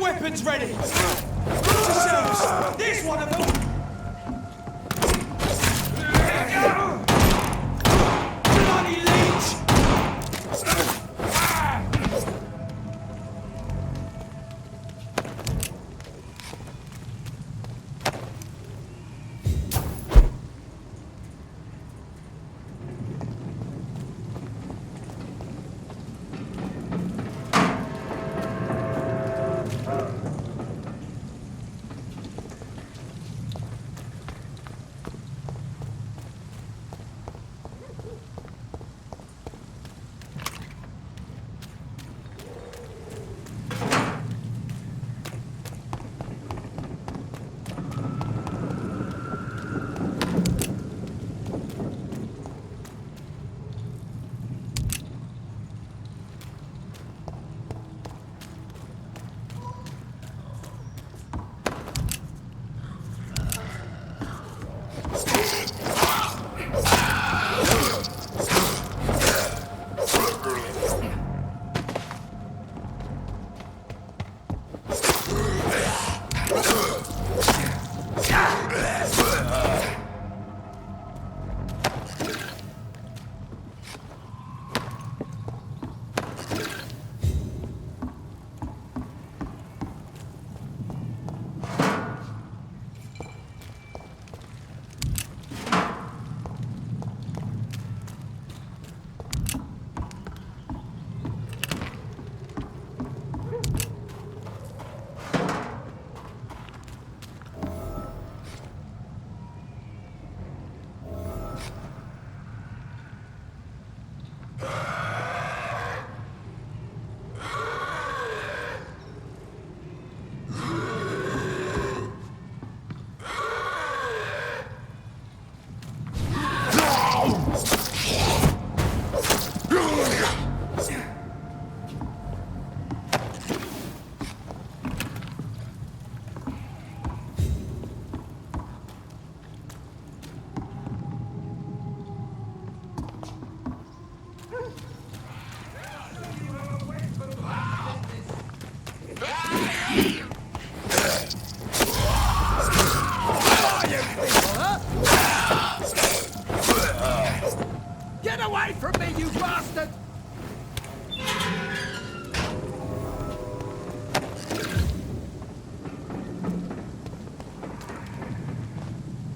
weapons ready! Watch yourselves! There's one of them! Bloody leech!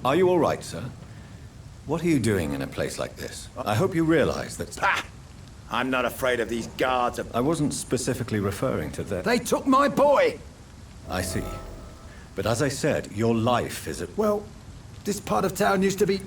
Are you all right, sir? What are you doing in a place like this? I hope you realize that... Ah! I'm not afraid of these guards. I wasn't specifically referring to that. They took my boy! I see. But as I said, your life is at... Well, this part of town used to be...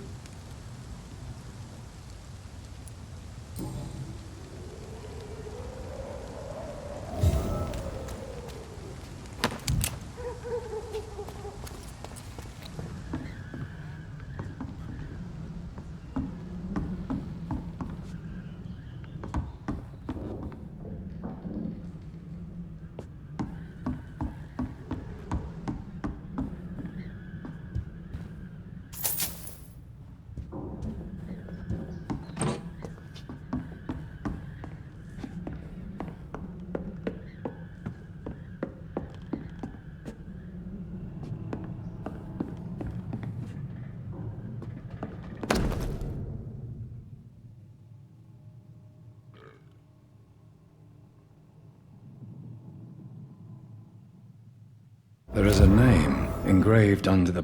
There is a name engraved under the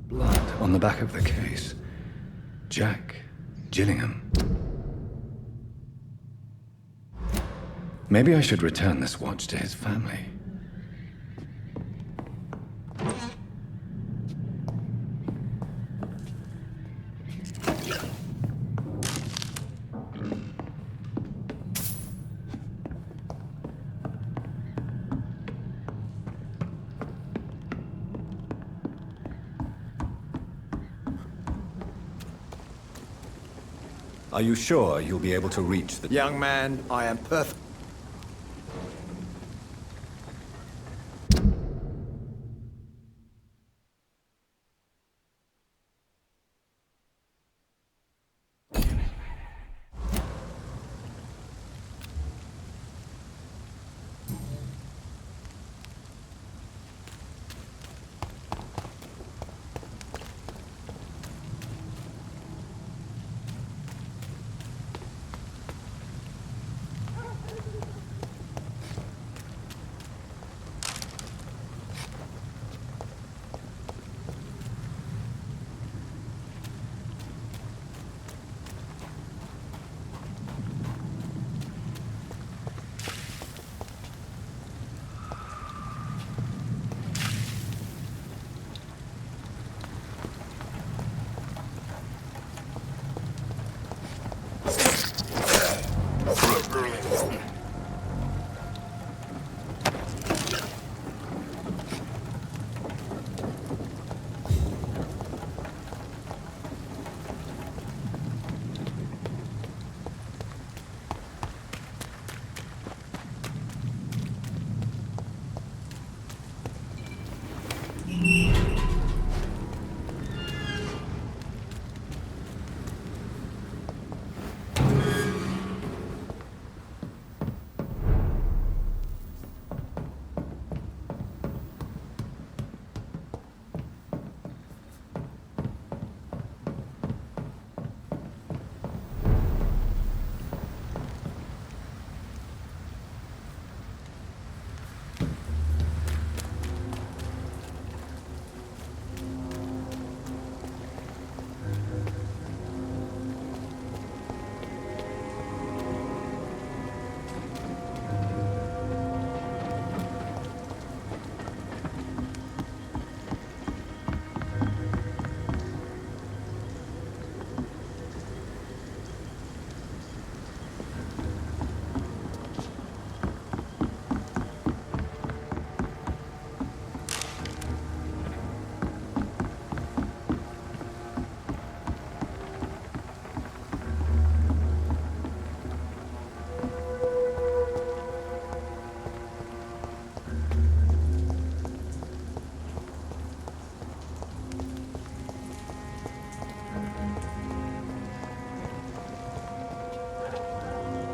blood on the back of the case. Jack Gillingham. Maybe I should return this watch to his family. Are you sure you'll be able to reach the... Young man, I am perfect.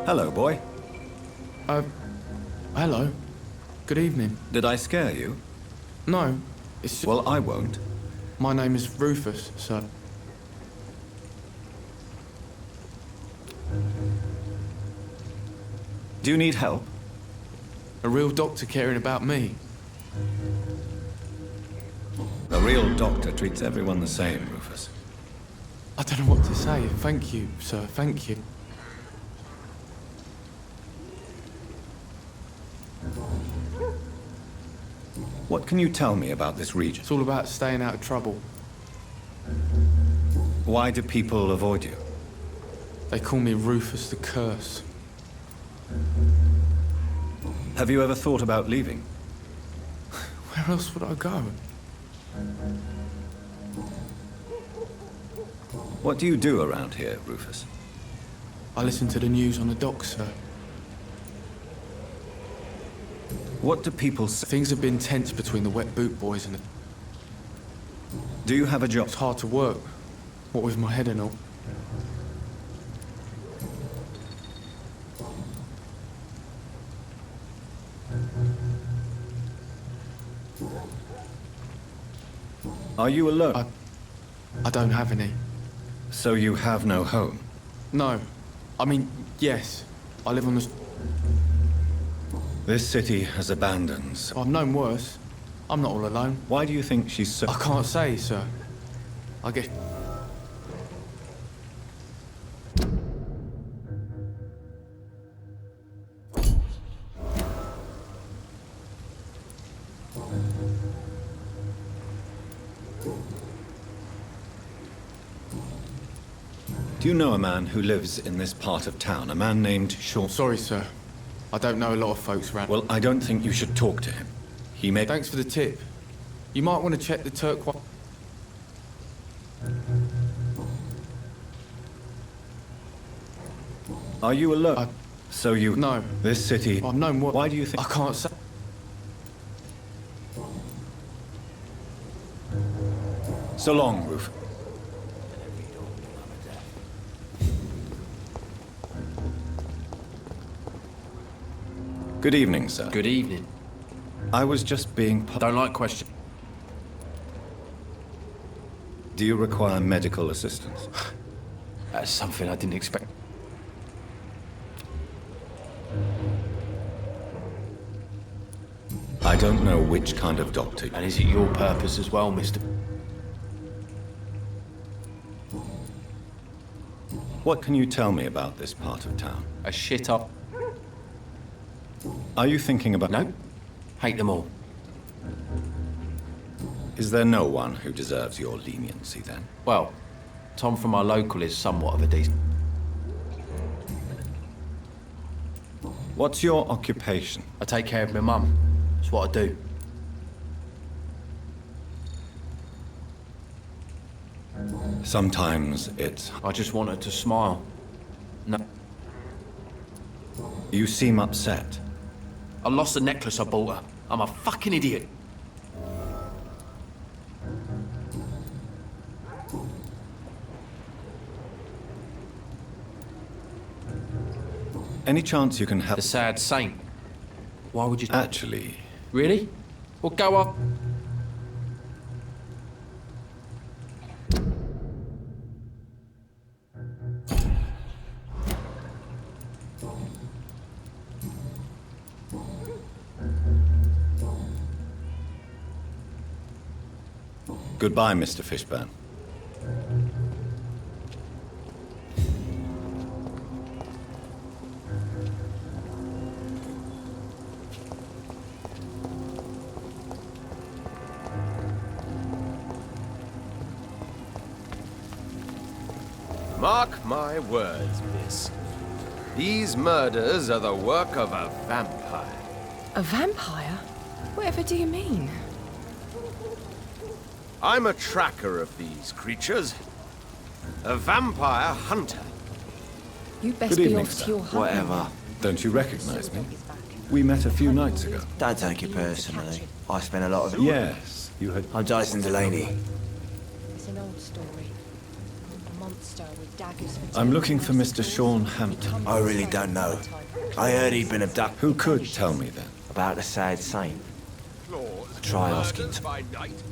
Hello, boy. Hello. Good evening. Did I scare you? No, it's... Well, I won't. My name is Rufus, sir. Do you need help? A real doctor caring about me. A real doctor treats everyone the same, Rufus. I don't know what to say. Thank you, sir. Thank you. What can you tell me about this region? It's all about staying out of trouble. Why do people avoid you? They call me Rufus the Curse. Have you ever thought about leaving? Where else would I go? What do you do around here, Rufus? I listen to the news on the docks, sir. What do people say? Things have been tense between the wet boot boys and the... Do you have a job? It's hard to work. What with my head and all. Are you alone? I don't have any. So you have no home? No. I mean, yes. I live on the... This city has abandoned. I've known worse. I'm not all alone. Why do you think she's so... I can't say, sir. I guess... Do you know a man who lives in this part of town? A man named Sean? Sorry, sir. I don't know a lot of folks around. Well, I don't think you should talk to him. He may... Thanks for the tip. You might want to check the turquoise... Are you alone? So you... No. This city... I've known what... Why do you think... I can't say... So long, Rufus. Good evening, sir. Good evening. I was just being... Don't like questions. Do you require medical assistance? That's something I didn't expect. I don't know which kind of doctor... And is it your purpose as well, Mr. What can you tell me about this part of town? A shit up? Are you thinking about... No. Hate them all. Is there no one who deserves your leniency, then? Well, Tom from our local is somewhat of a decent... What's your occupation? I take care of my mum. That's what I do. Sometimes it's... I just want her to smile. No, You seem upset. I lost the necklace I bought her. I'm a fucking idiot. Any chance you can help? The sad saint. Why would you... Actually, Really? Well, go off. goodbye, Mr. Fishburne. Mark my words, miss. These murders are the work of a vampire. A vampire? Whatever do you mean? I'm a tracker of these creatures. A vampire hunter. You best Good be evening, off sir. to your home. Whatever. Don't you recognize me? We met a few nights ago. Don't take it personally. I spent a lot of it. Yes, you had... I'm Dyson Delaney. It's an old story. A monster with daggers for I'm looking for Mr. Sean Hampton. I really don't know. I heard he'd been abducted. Who could tell me then? About the sad saint. Claws, Try asking. murdered by night.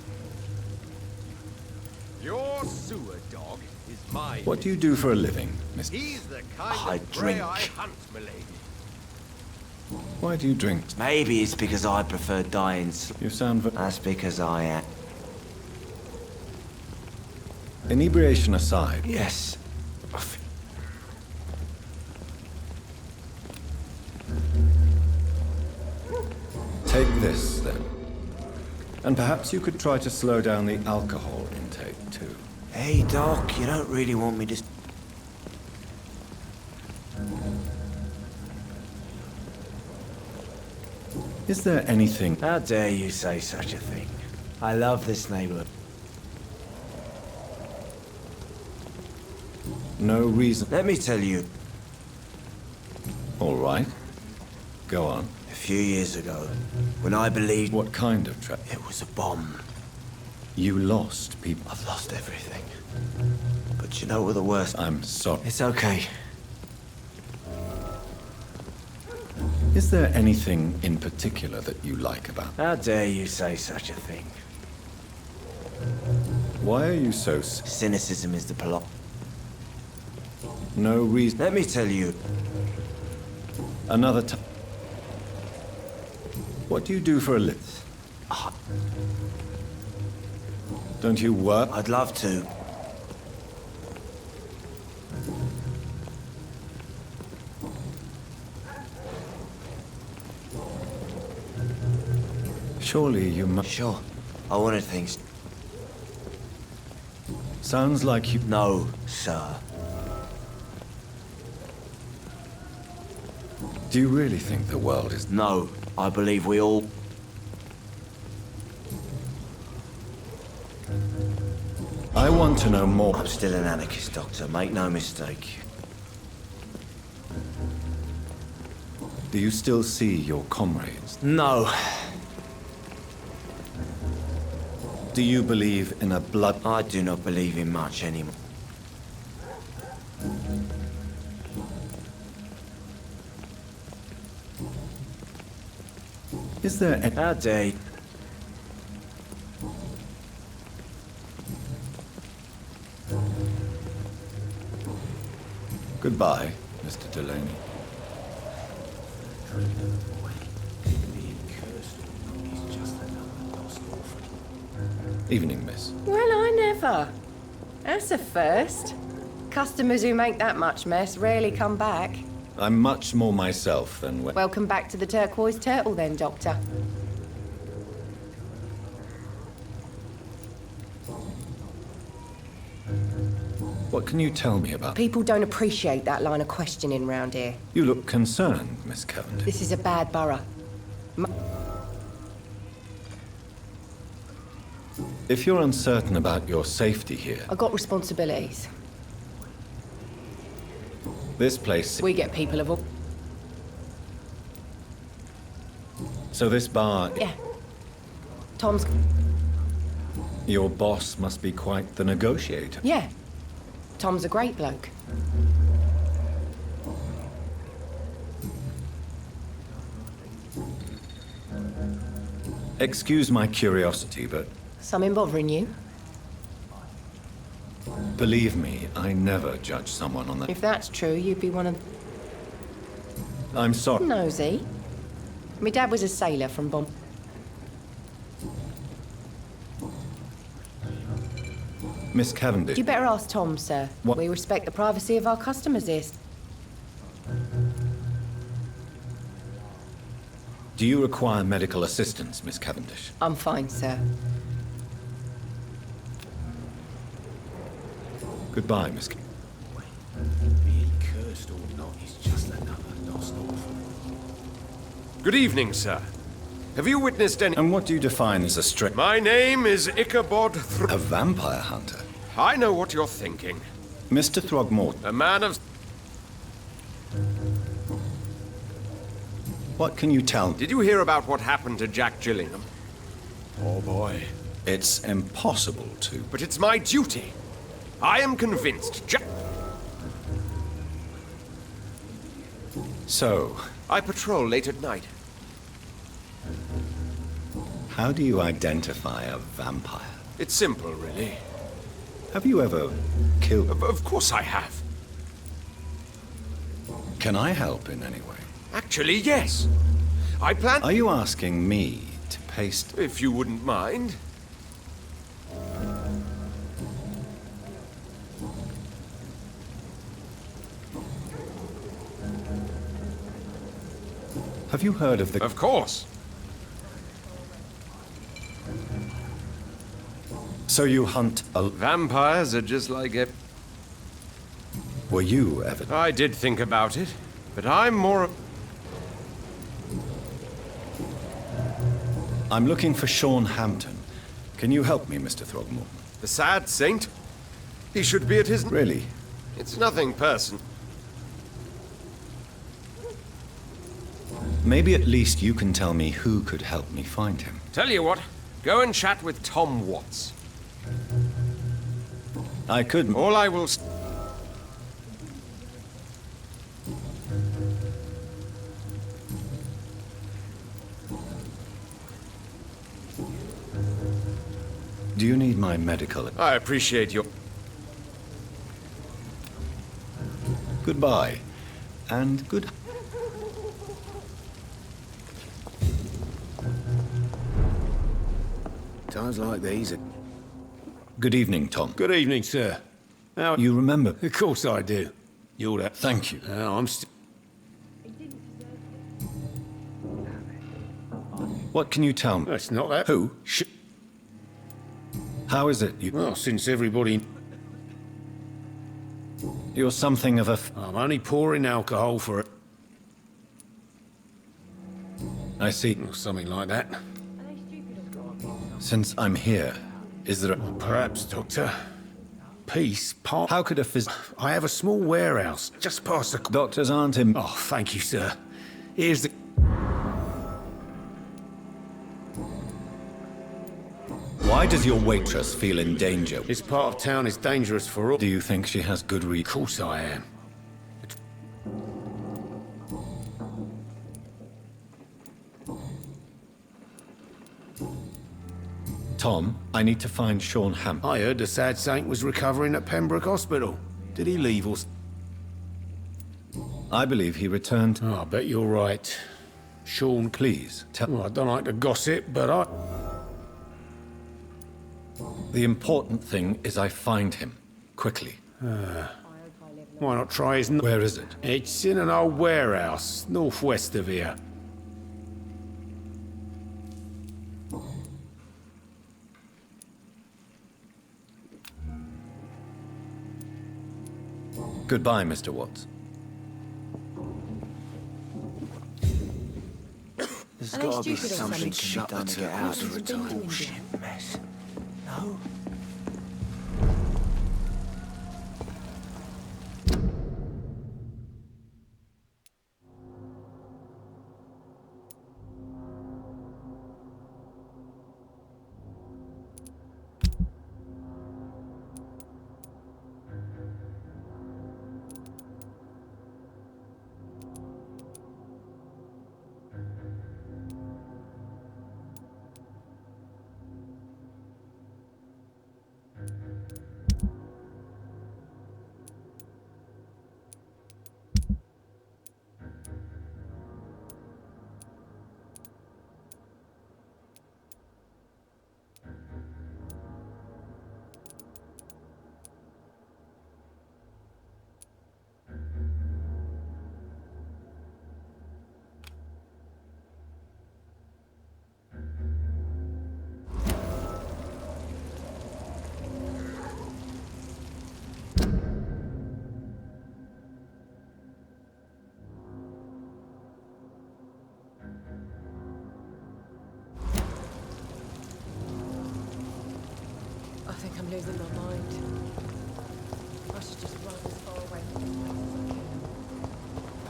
Your sewer dog is mine. What do you do for a living, Mr. He's the kind I of prey drink. I hunt, milady. Why do you drink? Maybe it's because I prefer dying. You sound... That's because I am. Inebriation aside, Yes. take this then. And perhaps you could try to slow down the alcohol intake too. Hey, Doc, you don't really want me to... Is there anything... How dare you say such a thing? I love this neighborhood. No reason... Let me tell you, All right. Go on. a few years ago, when I believed What kind of trap? it was a bomb, You lost people. I've lost everything. But you know what the worst... I'm sorry. It's okay. Is there anything in particular that you like about... How dare you say such a thing? Why are you so... Cynicism is the plot. No reason... Let me tell you, Another time... What do you do for a living? Don't you work? I'd love to. Surely you must... Sure. I wanted things. Sounds like you... No, sir. Do you really think the world is... No, I believe we all... I want to know more. I'm still an anarchist, Doctor. Make no mistake. Do you still see your comrades? No. Do you believe in a blood... I do not believe in much anymore. Is there... How dare you? Goodbye, Mr. Delaney. Evening, miss. Well, I never. That's a first. Customers who make that much mess rarely come back. I'm much more myself than when... Welcome back to the Turquoise Turtle then, Doctor. What What can you tell me about? People don't appreciate that line of questioning round here. You look concerned, Miss Cavendish. This is a bad borough. If you're uncertain about your safety here, I've got responsibilities. this place... We get people of all... So this bar... Yeah. Tom's... Your boss must be quite the negotiator. Yeah. Tom's a great bloke. Excuse my curiosity, but Something bothering you? believe me, I never judge someone on that. If that's true, you'd be one of... I'm sorry. Nosy. My dad was a sailor from Bom... Miss Cavendish. You better ask Tom, sir. What? We respect the privacy of our customers here. Do you require medical assistance, Miss Cavendish? I'm fine, sir. Goodbye, Miss... Being cursed or not is just another lost orphan. Good evening, sir. Have you witnessed any... And what do you define as a strict... My name is Ichabod A vampire hunter? I know what you're thinking. Mr. Throgmorton, A man of... what can you tell me? Did you hear about what happened to Jack Gillingham? Oh boy. It's impossible to... But it's my duty. I am convinced Jack... So, I patrol late at night. how do you identify a vampire? It's simple, really. Have you ever killed... Of course I have. Can I help in any way? Actually, yes. I plan... Are you asking me to paste... If you wouldn't mind. Have you heard of the... Of course. So you hunt a... Vampires are just like a... Were you ever... I did think about it, but I'm more... I'm looking for Sean Hampton. Can you help me, Mr. Throgmorton? The sad saint? He should be at his... Really? It's nothing personal. Maybe at least you can tell me who could help me find him. Tell you what, go and chat with Tom Watts. I could... All I will... Do you need my medical... I appreciate your... Goodbye. And good... Times like these are... Good evening, Tom. Good evening, sir. How... You remember... Of course I do. You're that... Thank you. I'm still... What can you tell me? That's not that... Who? How is it you... Well, since everybody... You're something of a... I'm only pouring alcohol for it. I see. Or something like that. Since I'm here, is there a... Perhaps, Doctor. Peace, part... How could a phys... I have a small warehouse just past the... Doctors aren't in... Oh, thank you, sir. Here's the... Why does your waitress feel in danger? This part of town is dangerous for all... Do you think she has good Of course I am. Tom, I need to find Sean Hampton. I heard the sad saint was recovering at Pembroke Hospital. Did he leave or... I believe he returned... Oh, I bet you're right. Sean... Please, tell... Well, I don't like to gossip, but I... The important thing is I find him. Quickly. Why not try his... Where is it? It's in an old warehouse, northwest of here. Goodbye, Mr. Watts. There's Are they got to be stupid or something something? can be done to get out of It's it. been Bullshit mess. No? I think I'm losing my mind. I should just run as far away from this place as I can.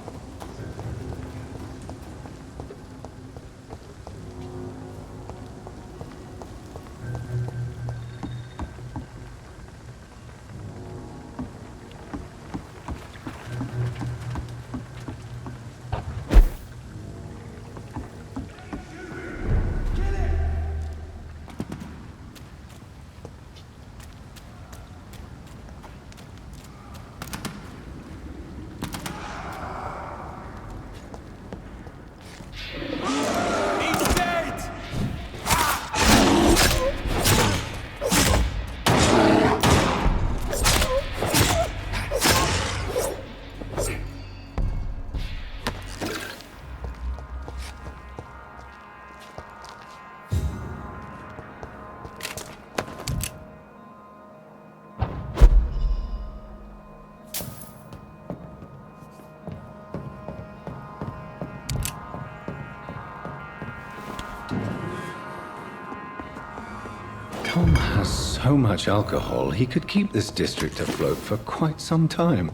Tom has so much alcohol, he could keep this district afloat for quite some time.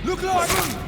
Look like him!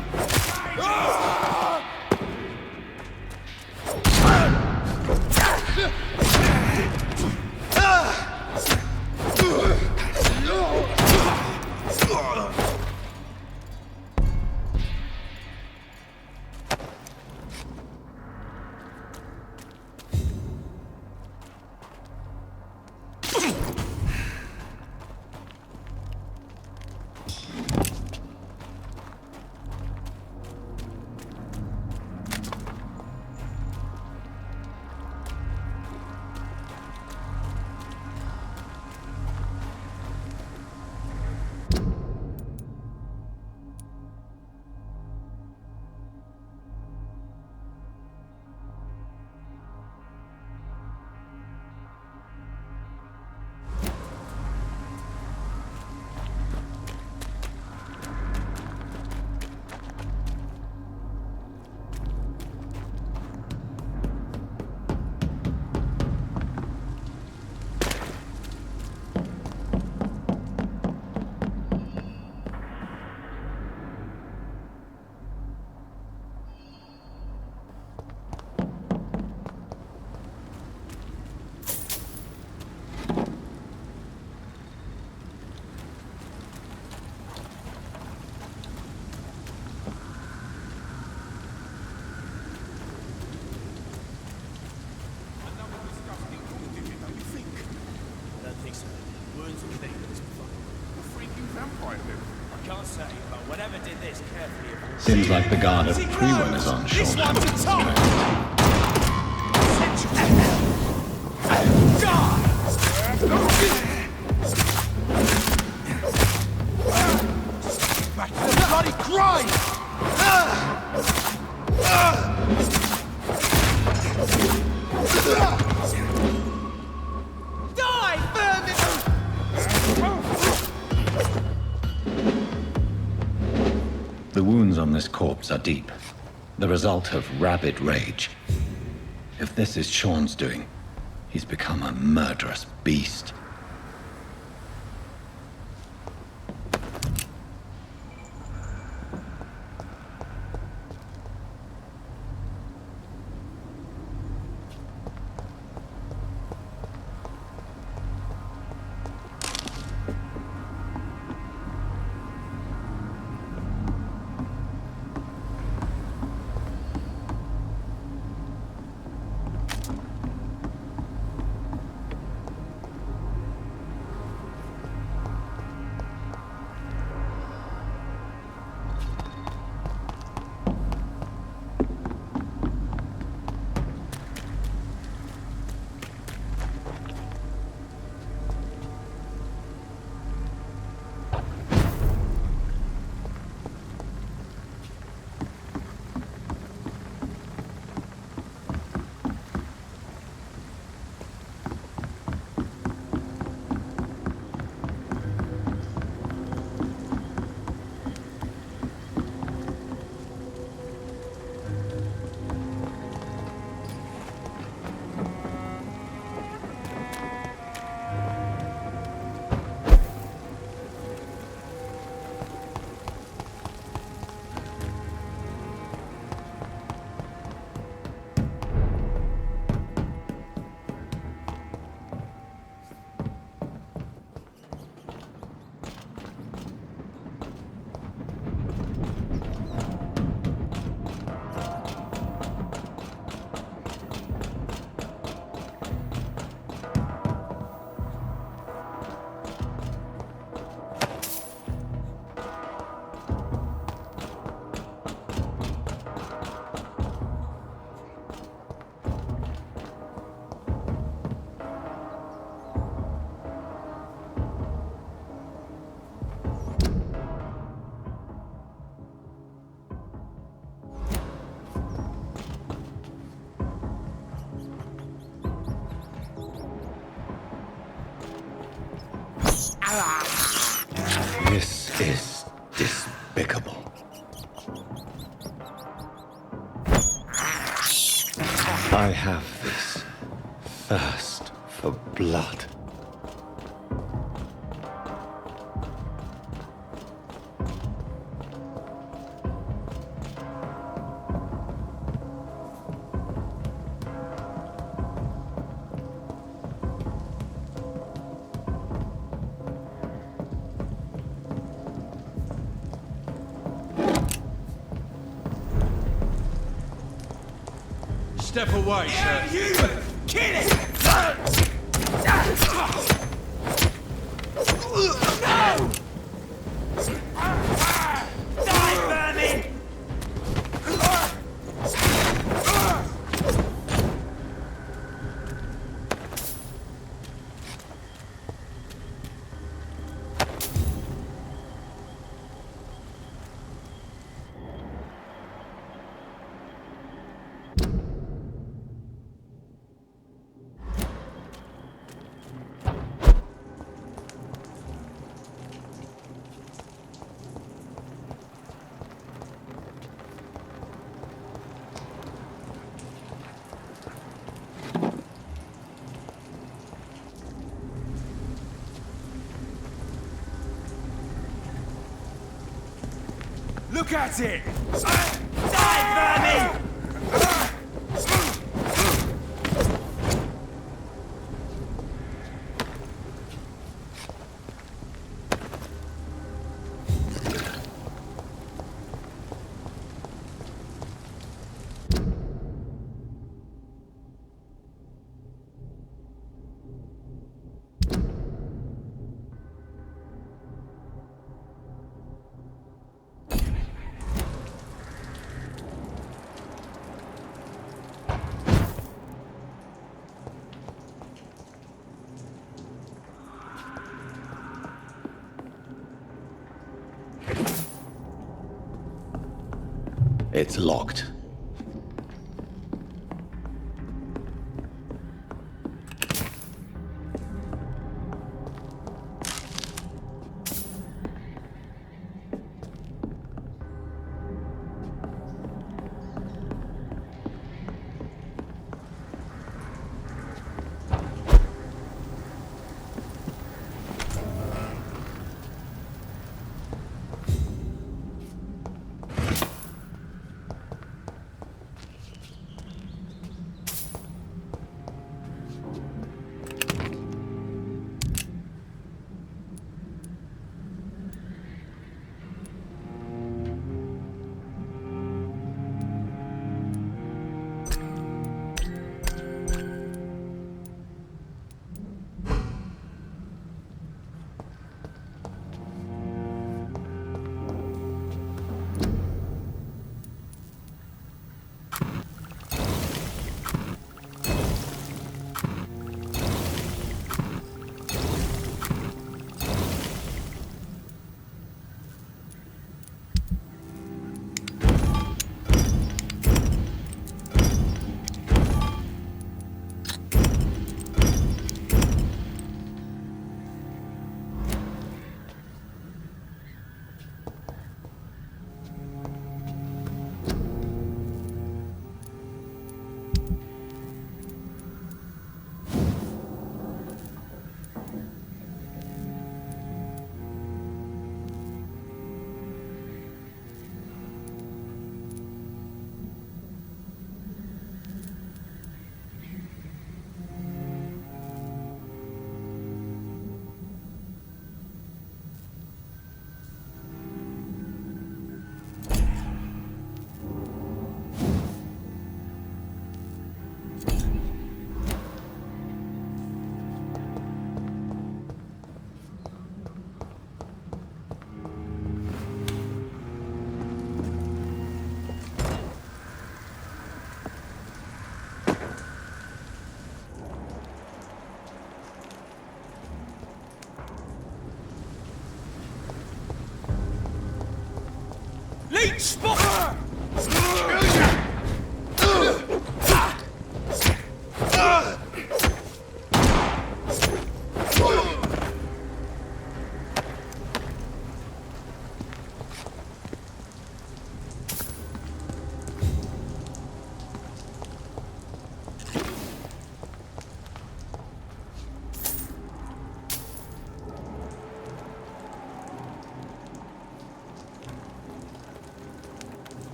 I can't say, but whatever did this carefully. Seems like the guard of Prewin is on This short one's hands. a top! Back to the bloody grind! Die, vermin! The wounds on this corpse are deep, the result of rabid rage. If this is Sean's doing, he's become a murderous beast. This is despicable. I have this thirst for blood. Step away, sir. You kill it! No! Die, vermin! Look at it! Die, vermin! It's locked.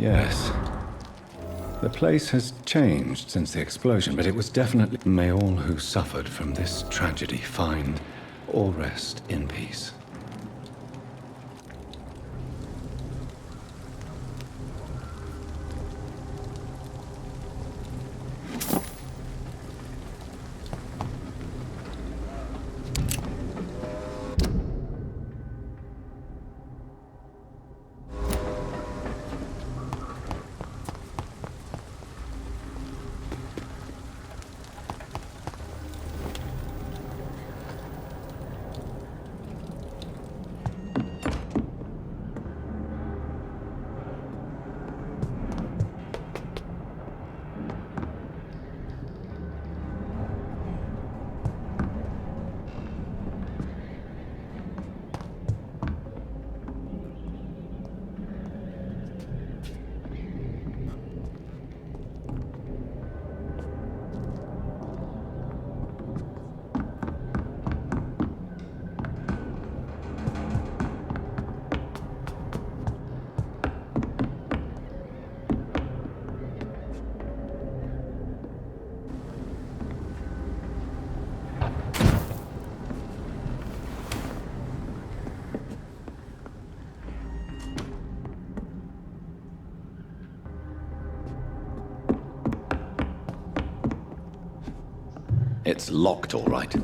Yes. The place has changed since the explosion, but it was definitely... May all who suffered from this tragedy find or rest in peace. It's locked, all right.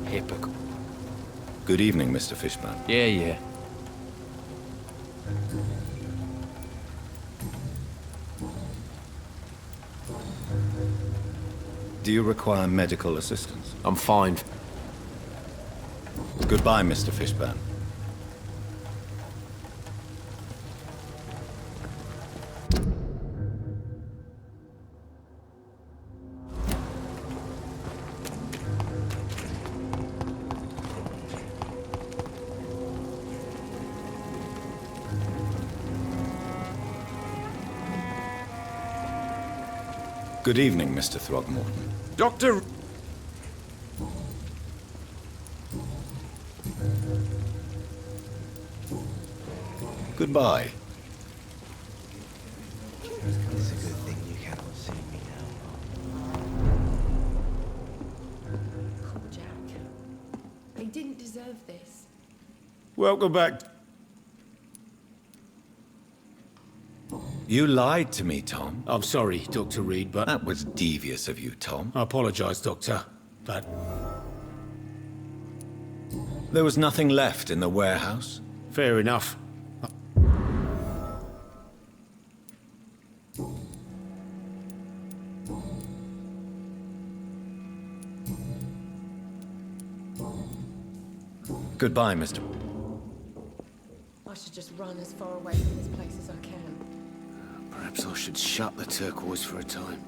Hypocrite. Good evening, Mr. Fishburne. Yeah. Do you require medical assistance? I'm fine. Goodbye, Mr. Fishburne. Good evening, Mr. Throgmorton. Doctor... Goodbye. It's a good thing you cannot see me now. Poor Jack. He didn't deserve this. Welcome back. You lied to me, Tom. I'm sorry, Dr. Reed, but That was devious of you, Tom. I apologize, Doctor. But There was nothing left in the warehouse. fair enough. Goodbye, Mr. I should just run as far away from this place as I can. Perhaps I should shut the turquoise for a time.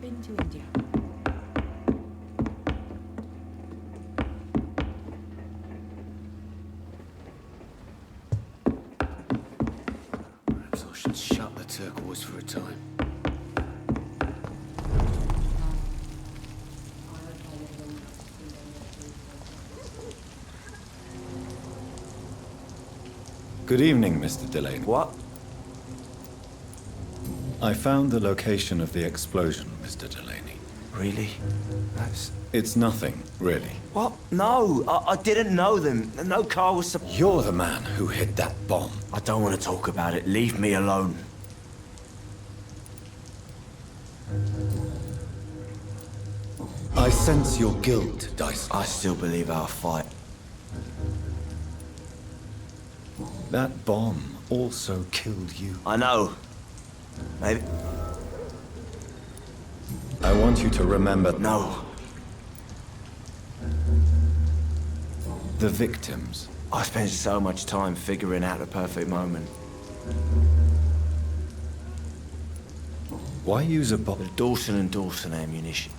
Been to India. Perhaps I should shut the turquoise for a time. Good evening, Mr. Delaney. What? I found the location of the explosion, Mr. Delaney. Really? That's... It's nothing, really. What? No, I didn't know them. No car was... You're the man who hid that bomb. I don't want to talk about it. Leave me alone. I sense your guilt, Dyson. I still believe our fight. That bomb also killed you. I know. Maybe... I want you to remember... No. The victims. I spent so much time figuring out the perfect moment. Why use a The Dawson and Dawson ammunition.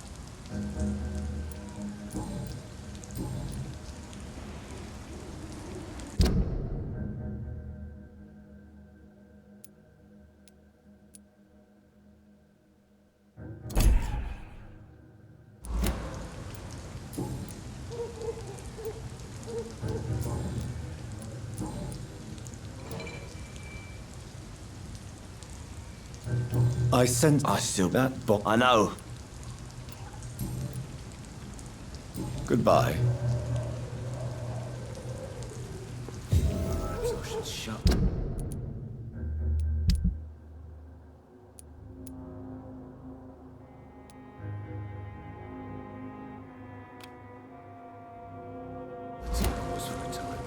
I sent... I still... That box... I know. Goodbye. Perhaps I should shut. Let's pause for a time.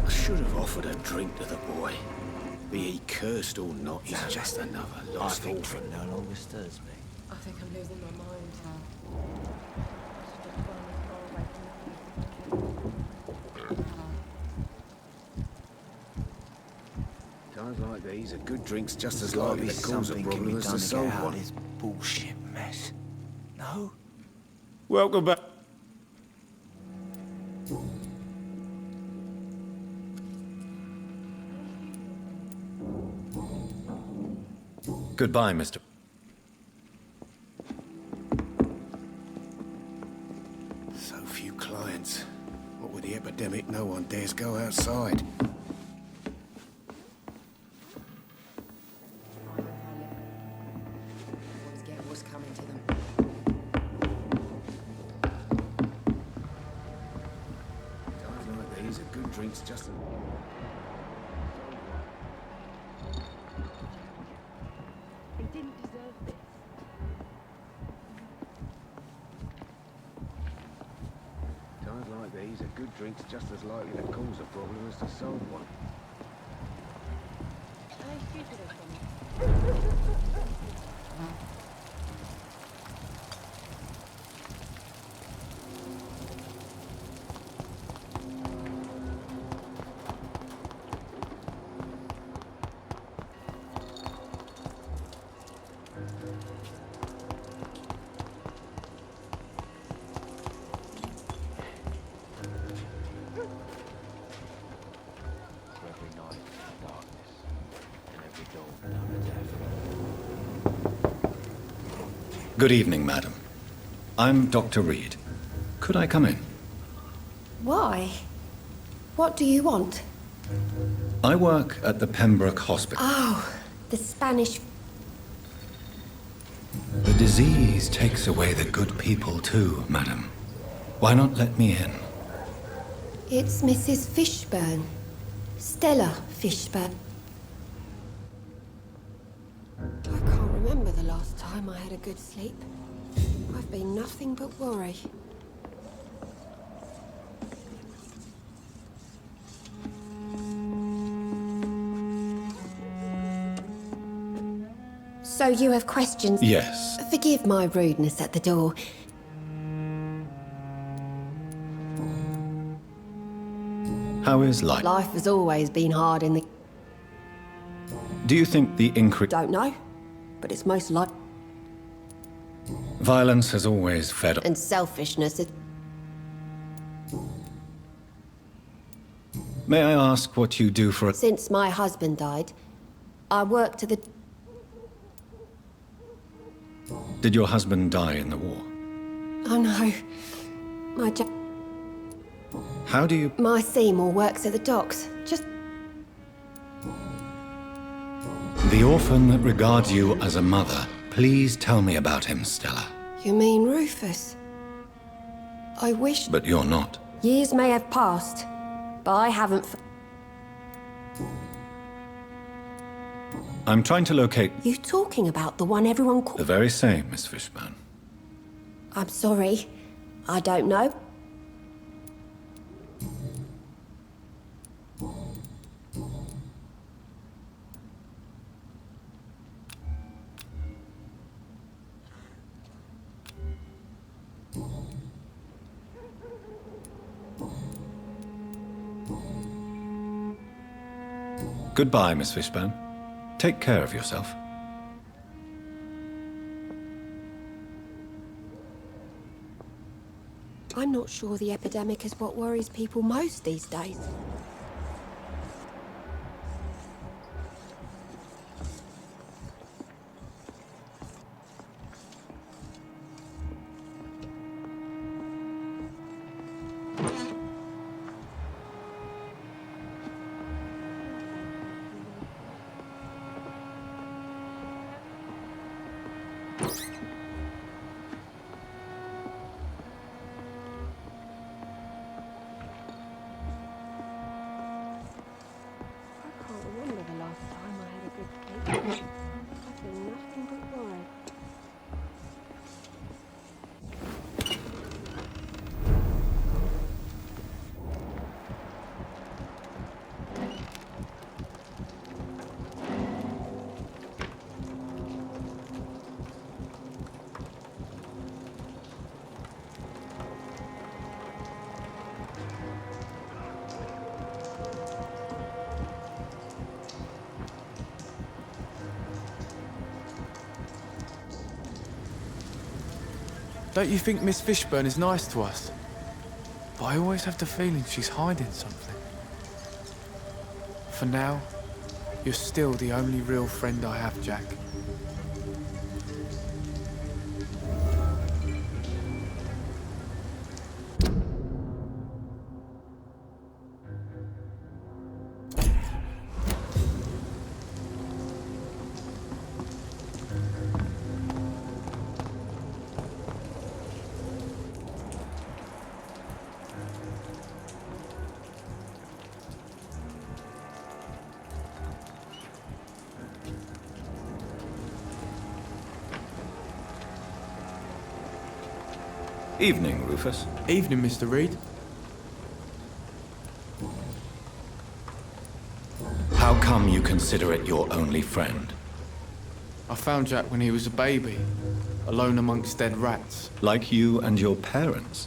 I should have offered a drink to the boy. Be he cursed or not, he's just another lost orphan. No longer stirs me. I think I'm losing my mind. Times like these, a good drink's just as Gotta likely be to cause a something problem can be as done to to solve get out one. of this bullshit mess. No? Welcome back. Goodbye, Mr. So few clients. What with the epidemic, no one dares go outside. Always get what's coming to them. Times like these, a good drink's just a... They didn't deserve this. Times like these, a good drink's just as likely to cause a problem as to solve one. Are they stupid or something? Every night, darkness, and every dawn, another death. Good evening, madam. I'm Dr. Reed. Could I come in? Why? What do you want? I work at the Pembroke Hospital. Oh, the Spanish... The disease takes away the good people too, madam. Why not let me in? It's Mrs. Fishburne. Stella Fishburne. I can't remember the last time I had a good sleep. I've been nothing but worry. So you have questions? Yes. Forgive my rudeness at the door. How is life? Life has always been hard in the... Do you think the increase... Don't know, but it's most like... Violence has always fed... And selfishness is... May I ask what you do for a... Since my husband died, I worked to the... Did your husband die in the war? Oh no, my How do you... My Seymour works at the docks. Just The orphan that regards you as a mother. Please tell me about him, Stella. You mean Rufus? I wish But you're not. years may have passed, but I haven't. I'm trying to locate... You talking about the one everyone The calls? very same, Miss Fishburne. I'm sorry. I don't know. Goodbye, Miss Fishburne. Take care of yourself. I'm not sure the epidemic is what worries people most these days. I can't remember the last time I had a good sleep. I've been nothing but worried. Don't you think Miss Fishburne is nice to us? But I always have the feeling she's hiding something. For now, you're still the only real friend I have, Jack. Evening, Rufus. Evening, Mr. Reed. How come you consider it your only friend? I found Jack when he was a baby, alone amongst dead rats. Like you and your parents?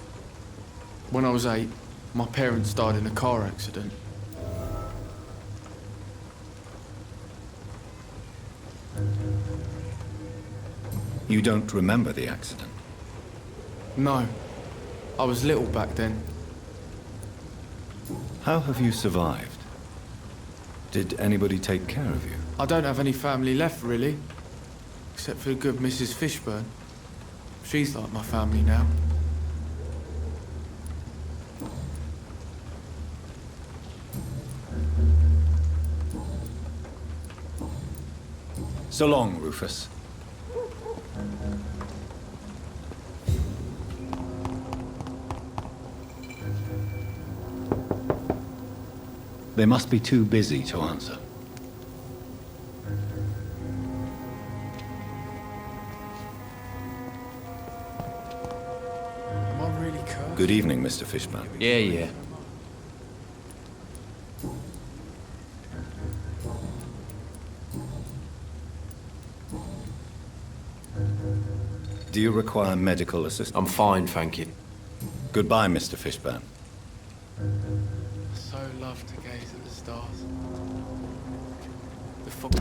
When I was 8, my parents died in a car accident. You don't remember the accident? No, I was little back then. How have you survived? Did anybody take care of you? I don't have any family left, really. Except for the good Mrs. Fishburne. She's like my family now. So long, Rufus. They must be too busy to answer. Am I really cursed? Good evening, Mr. Fishburne. Yeah. Do you require medical assistance? I'm fine, thank you. Goodbye, Mr. Fishburne. I so love to gaze at the stars. The fog.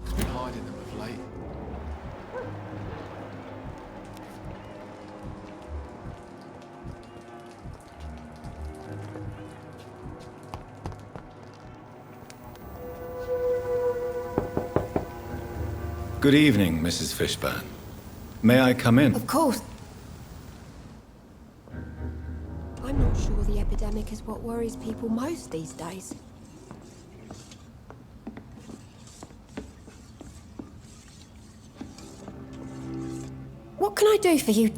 It's been hiding them of late. Good evening, Mrs. Fishburne. May I come in? Of course. is what worries people most these days. What can I do for you?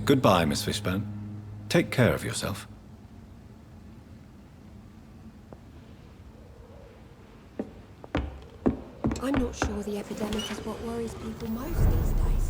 Goodbye, Miss Fishburne. Take care of yourself. I'm not sure the epidemic is what worries people most these days.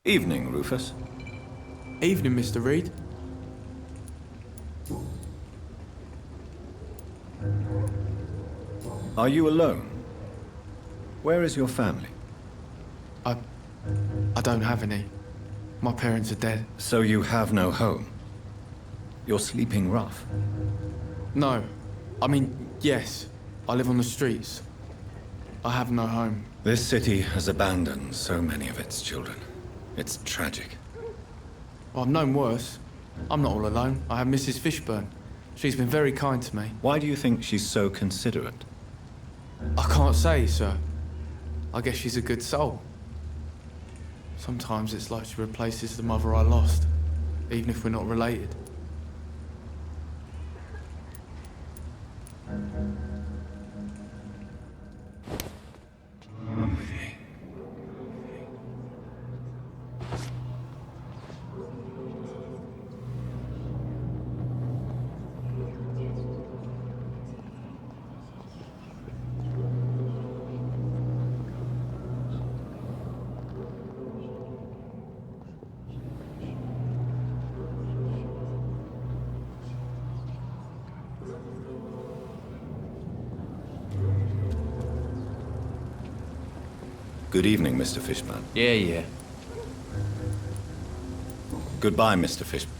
Evening, Rufus. Evening, Mr. Reed. Are you alone? Where is your family? I don't have any. My parents are dead. So you have no home? You're sleeping rough? No. I mean, yes. I live on the streets. I have no home. This city has abandoned so many of its children. It's tragic. Well, I've known worse. I'm not all alone. I have Mrs. Fishburne. She's been very kind to me. Why do you think she's so considerate? I can't say, sir. I guess she's a good soul. Sometimes it's like she replaces the mother I lost, even if we're not related. Good evening, Mr. Fishburne. Yeah. Goodbye, Mr. Fishburne.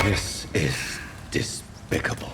This is despicable.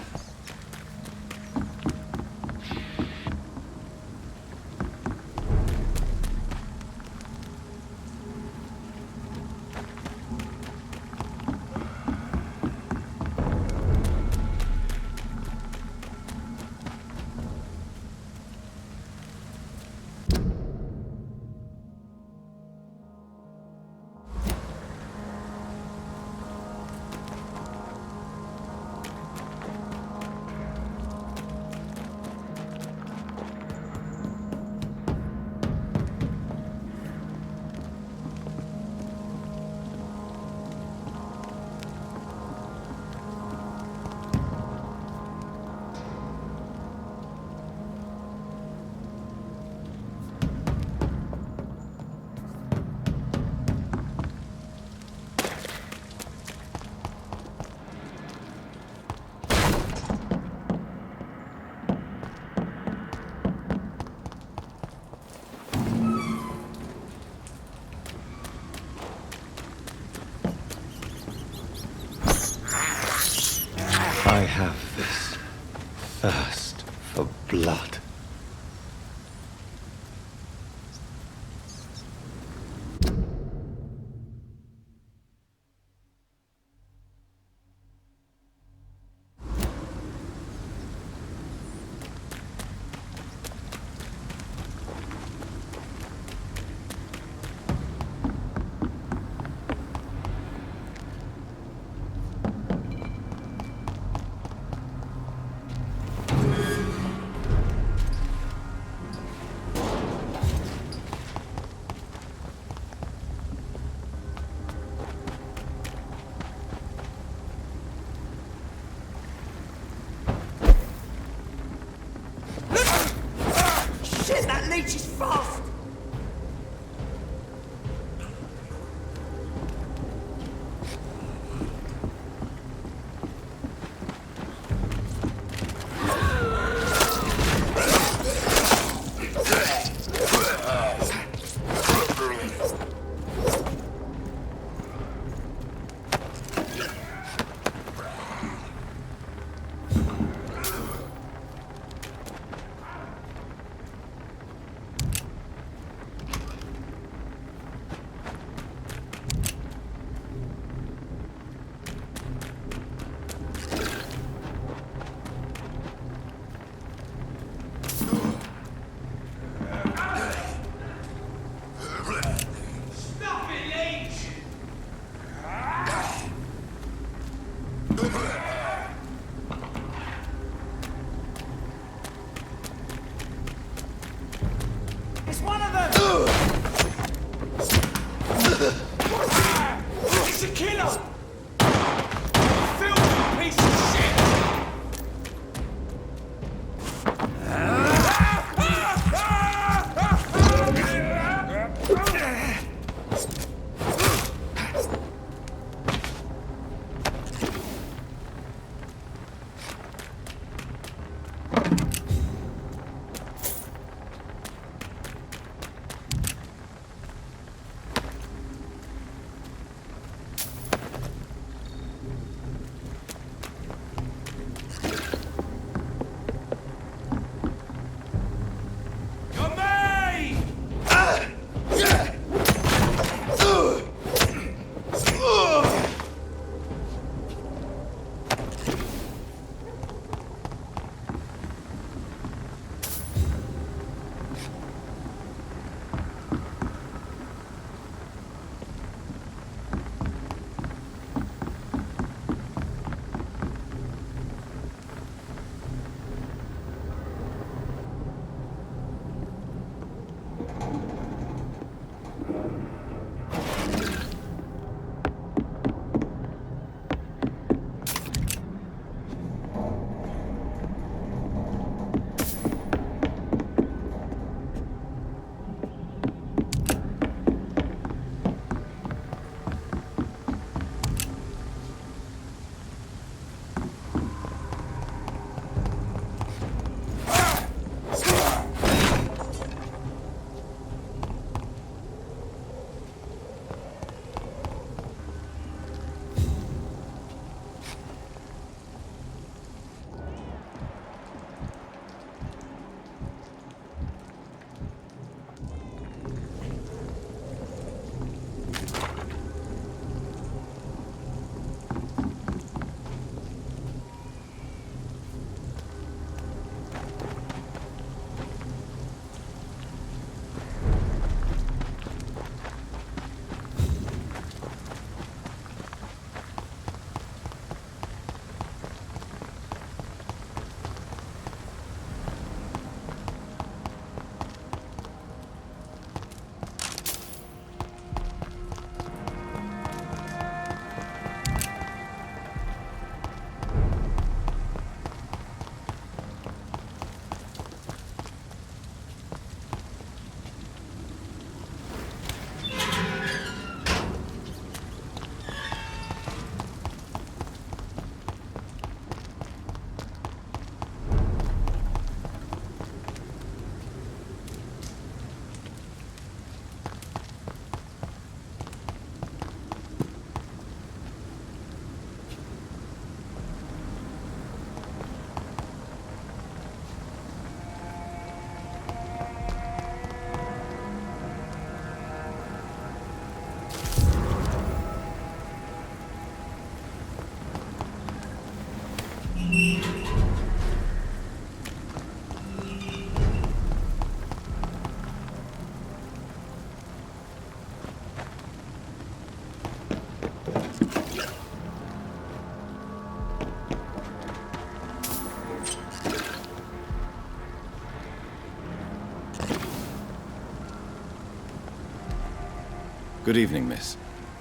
Good evening, miss.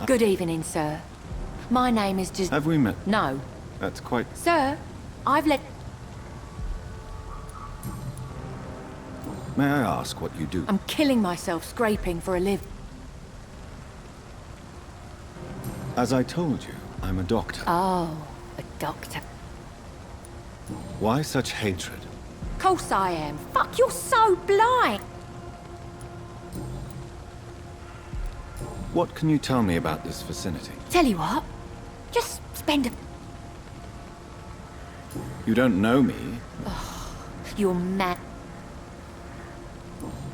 Good evening, sir. My name is just... Have we met? No. That's quite... Sir, I've let... May I ask what you do? I'm killing myself scraping for a living. As I told you, I'm a doctor. Oh, a doctor. Why such hatred? Course I am. Fuck, you're so blind. What can you tell me about this vicinity? Tell you what, just spend a... You don't know me. You're mad.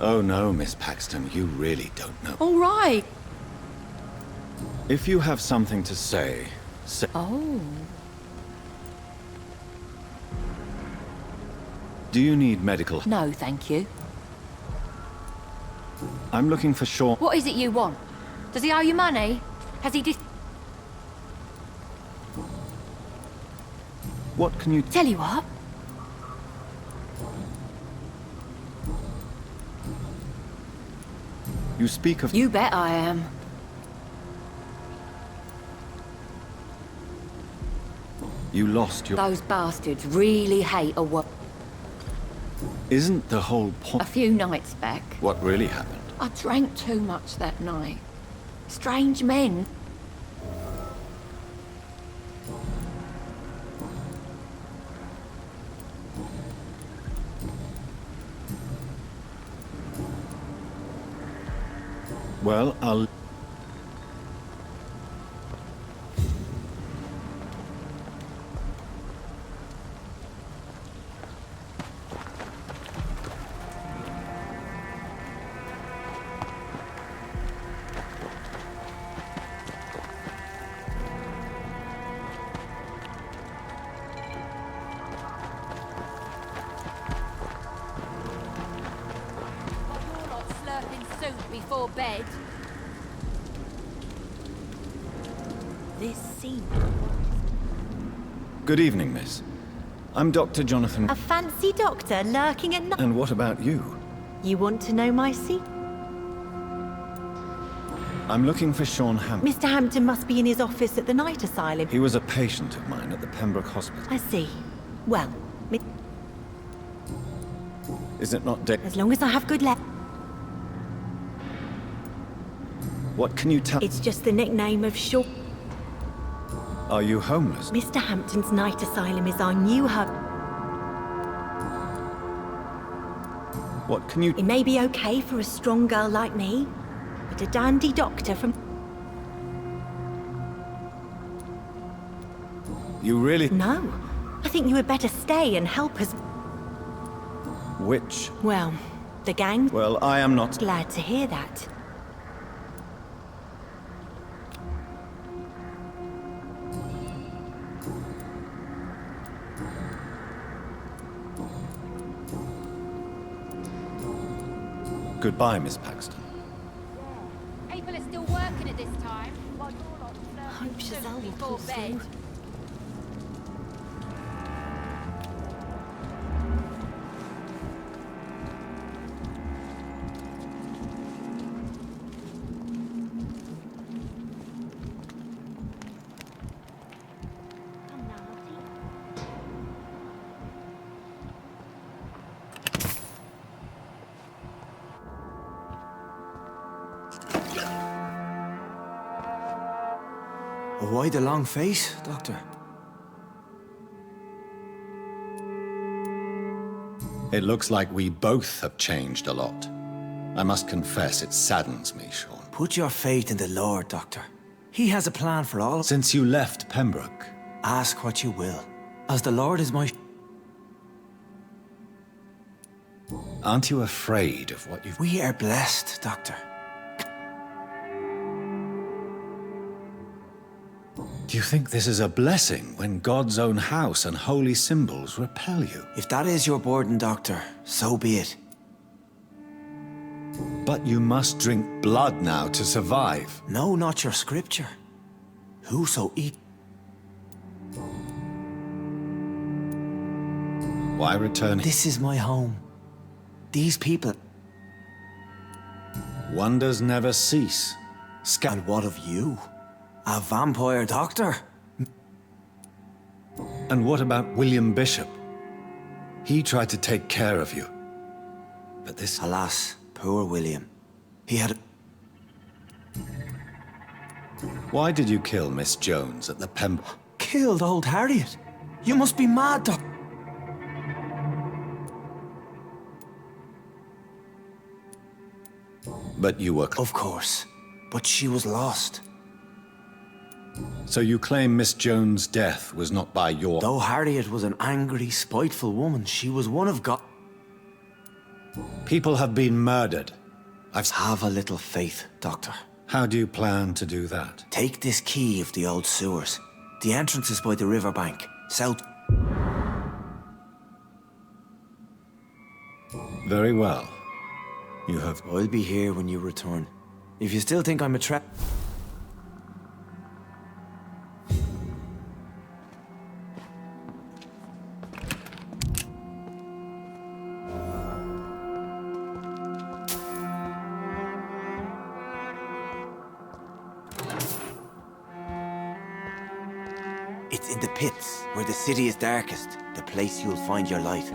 Oh no, Miss Paxton, you really don't know. All right. If you have something to say, say... Oh. Do you need medical... No, thank you. I'm looking for Sean... What is it you want? Does he owe you money? Has he What can you... Tell you what. You speak of... You bet I am. You lost your... Those bastards really hate a wo... Isn't the whole A point... few nights back, What really happened? I drank too much that night. Strange men. Well, I'll... Slurping soup before bed. This scene. Good evening, miss. I'm Dr. Jonathan... A fancy doctor lurking at night. And what about you? You want to know my secret? I'm looking for Sean Hampton. Mr. Hampton must be in his office at the night asylum. He was a patient of mine at the Pembroke Hospital. I see. Well, Is it not day... as long as I have good luck. What can you tell... It's just the nickname of Sean. Are you homeless? Mr. Hampton's night asylum is our new hub. What can you... It may be okay for a strong girl like me, but a dandy doctor from... You really... No. I think you had better stay and help us. Which? Well, the gang... Well, I am not... Glad to hear that. Goodbye, Miss Paxton. People are still working at this time. Hope Giselle will before pull bed. through. Why the long face, Doctor? It looks like we both have changed a lot. I must confess, it saddens me, Sean. Put your faith in the Lord, Doctor. He has a plan for all. Since you left Pembroke... Ask what you will. As the Lord is my... Aren't you afraid of what you've... We are blessed, Doctor. Do you think this is a blessing when God's own house and holy symbols repel you? If that is your burden, Doctor, so be it. But you must drink blood now to survive. No, not your scripture. Whoso eat... Why return? This is my home. These people... Wonders never cease. And what of you? A vampire doctor? And what about William Bishop? He tried to take care of you. But this... Alas, poor William. He had... Why did you kill Miss Jones at the Killed old Harriet? You must be mad, Doc. But you were... Of course. But she was lost. So you claim Miss Jones' death was not by your... Though Harriet was an angry, spiteful woman, she was one of God. People have been murdered. Have a little faith, Doctor. How do you plan to do that? Take this key of the old sewers. The entrance is by the riverbank, south. Very well. You have... I'll be here when you return. If you still think I'm a trap... It's in the pits, where the city is darkest. The place you'll find your light.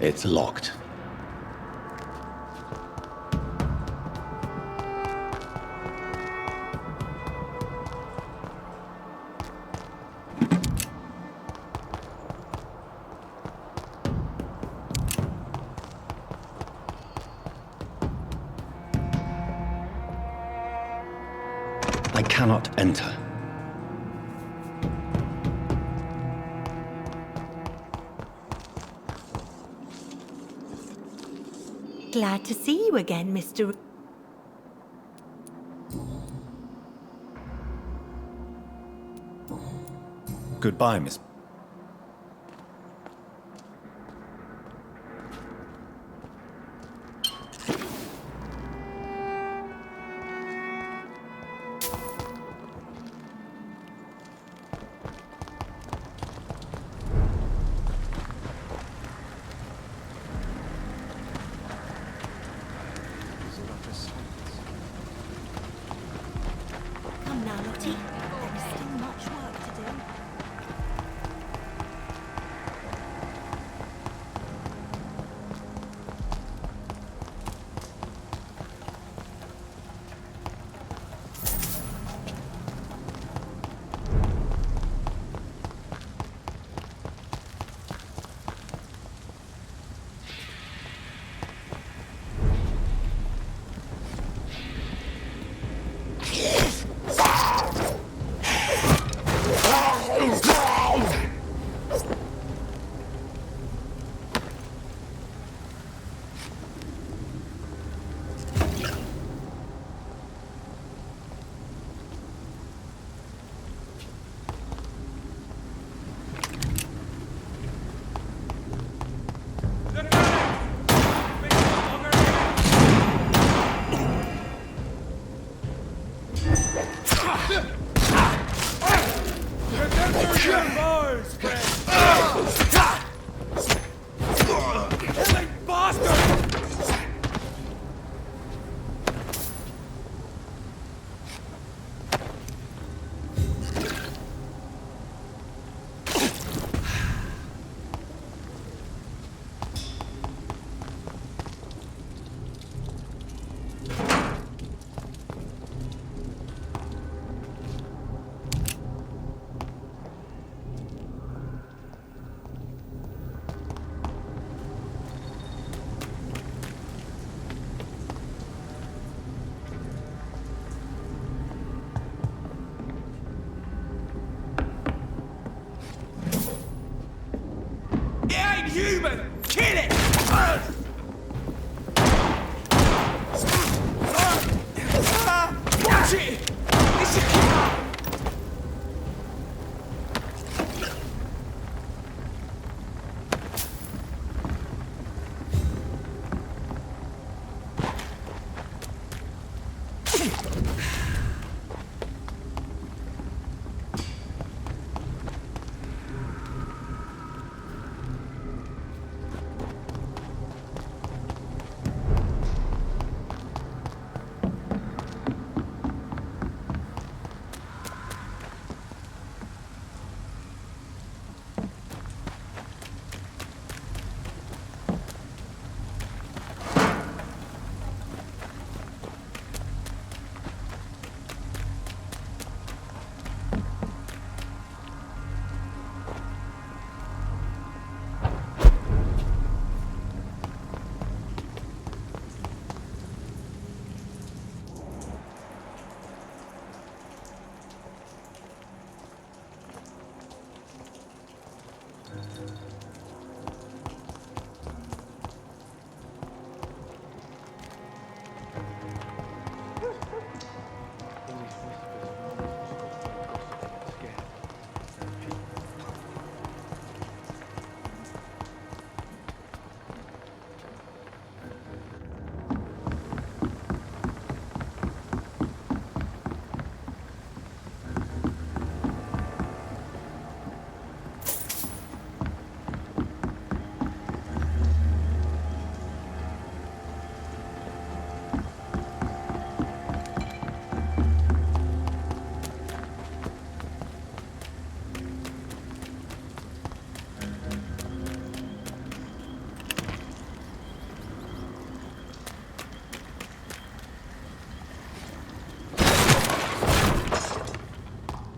It's locked. I cannot enter. Glad to see you again, Mr. Goodbye, Miss... Come now, Lottie. There is still much work to do.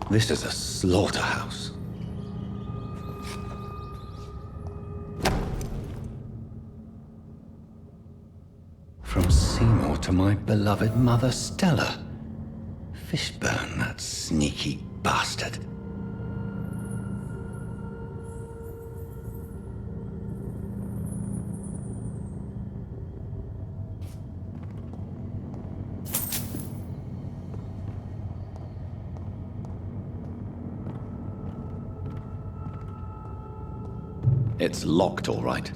This is a slaughterhouse. From Seymour to my beloved mother Stella. Fishburne, that sneaky bastard. It's locked, all right.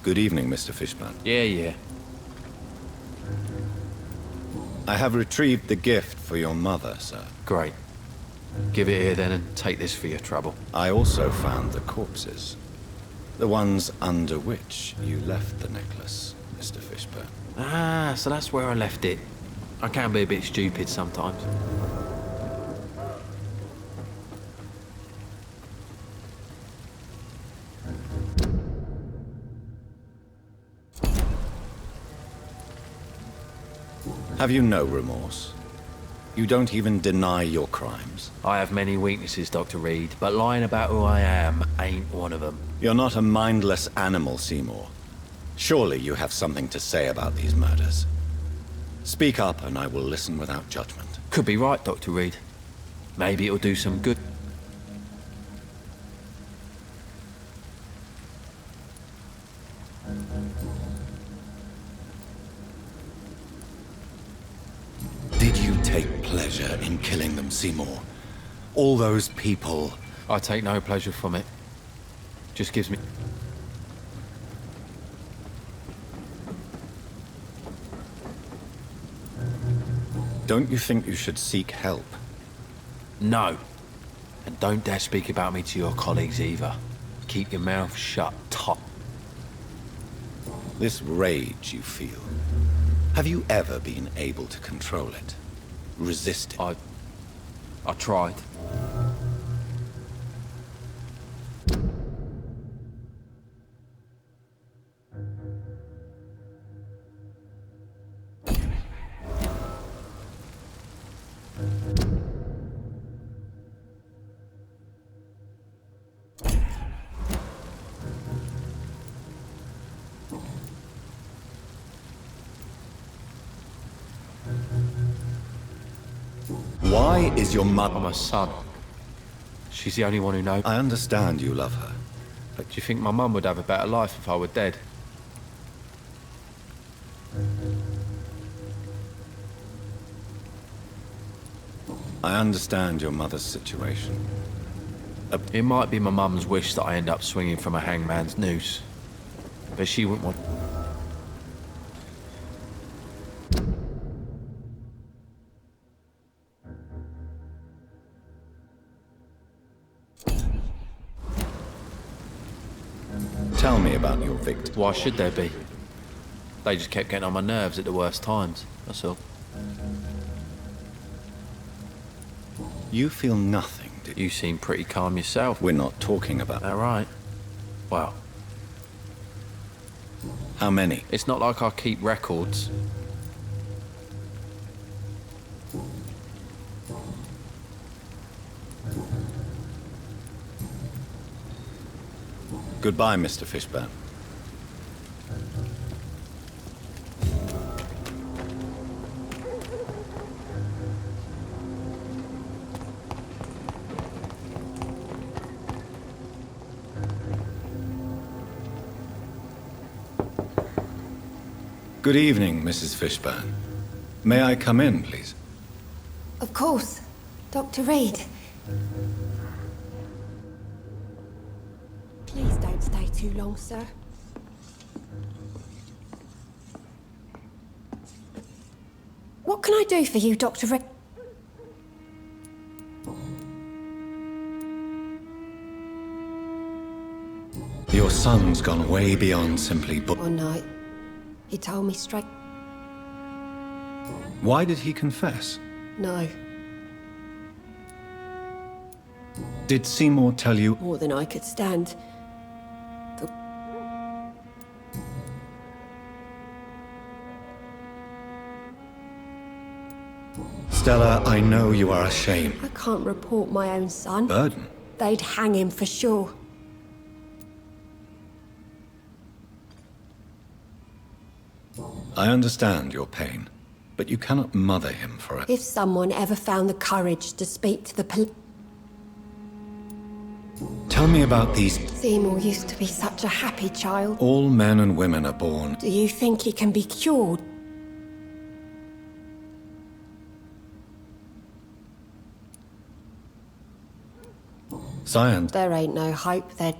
Good evening, Mr. Fishburne. Yeah. I have retrieved the gift for your mother, sir. Great. Give it here then and take this for your trouble. I also found the corpses. The ones under which you left the necklace, Mr. Fishburne. Ah, so that's where I left it. I can be a bit stupid sometimes. Have you no remorse? You don't even deny your crimes. I have many weaknesses, Dr. Reed, but lying about who I am ain't one of them. You're not a mindless animal, Seymour. Surely you have something to say about these murders. Speak up and I will listen without judgment. Could be right, Dr. Reed. Maybe it'll do some good. Did you take pleasure in killing them, Seymour? All those people... I take no pleasure from it. Just gives me... Don't you think you should seek help? No. And don't dare speak about me to your colleagues either. Keep your mouth shut, top. This rage you feel, have you ever been able to control it? Resist it? I tried. Why is your mother... I'm her son. She's the only one who knows. I understand you love her. But do you think my mum would have a better life if I were dead? I understand your mother's situation. It might be my mum's wish that I end up swinging from a hangman's noose. But she wouldn't want... Tell me about your victim. Why should there be? They just kept getting on my nerves at the worst times, that's all. You feel nothing, do you? You seem pretty calm yourself. We're not talking about... All right. Well, how many? it's not like I keep records. Goodbye, Mr. Fishburne. Good evening, Mrs. Fishburne. May I come in, please? Of course. Dr. Reed. Please don't stay too long, sir. What can I do for you, Dr. Reed? Your son's gone way beyond simply One night, he told me straight. Why did he confess? No, Did Seymour tell you? more than I could stand. Stella, I know you are ashamed. I can't report my own son. Burden? They'd hang him for sure. I understand your pain, but you cannot mother him for it. If someone ever found the courage to speak to the police. Tell me about these. Seymour used to be such a happy child. All men and women are born. Do you think he can be cured? Science. There ain't no hope then.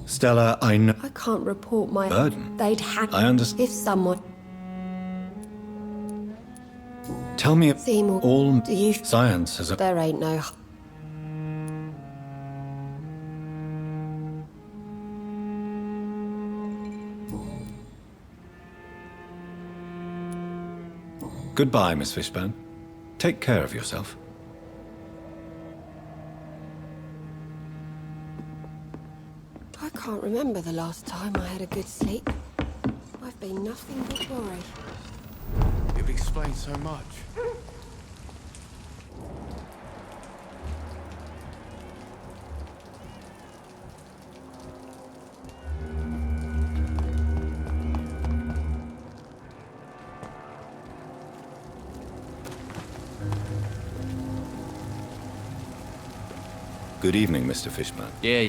Stella, I know. I can't report my Burden? They'd hang. I understand. If someone. Tell me. Seymour. All. Do you? Science has a. There ain't no. Goodbye, Miss Fishburne. Take care of yourself. I can't remember the last time I had a good sleep. I've been nothing but worry. It explains so much. Good evening, Mr. Fishburne. Yeah.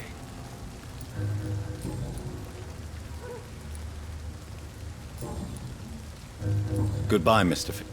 Goodbye, Mr. Fish.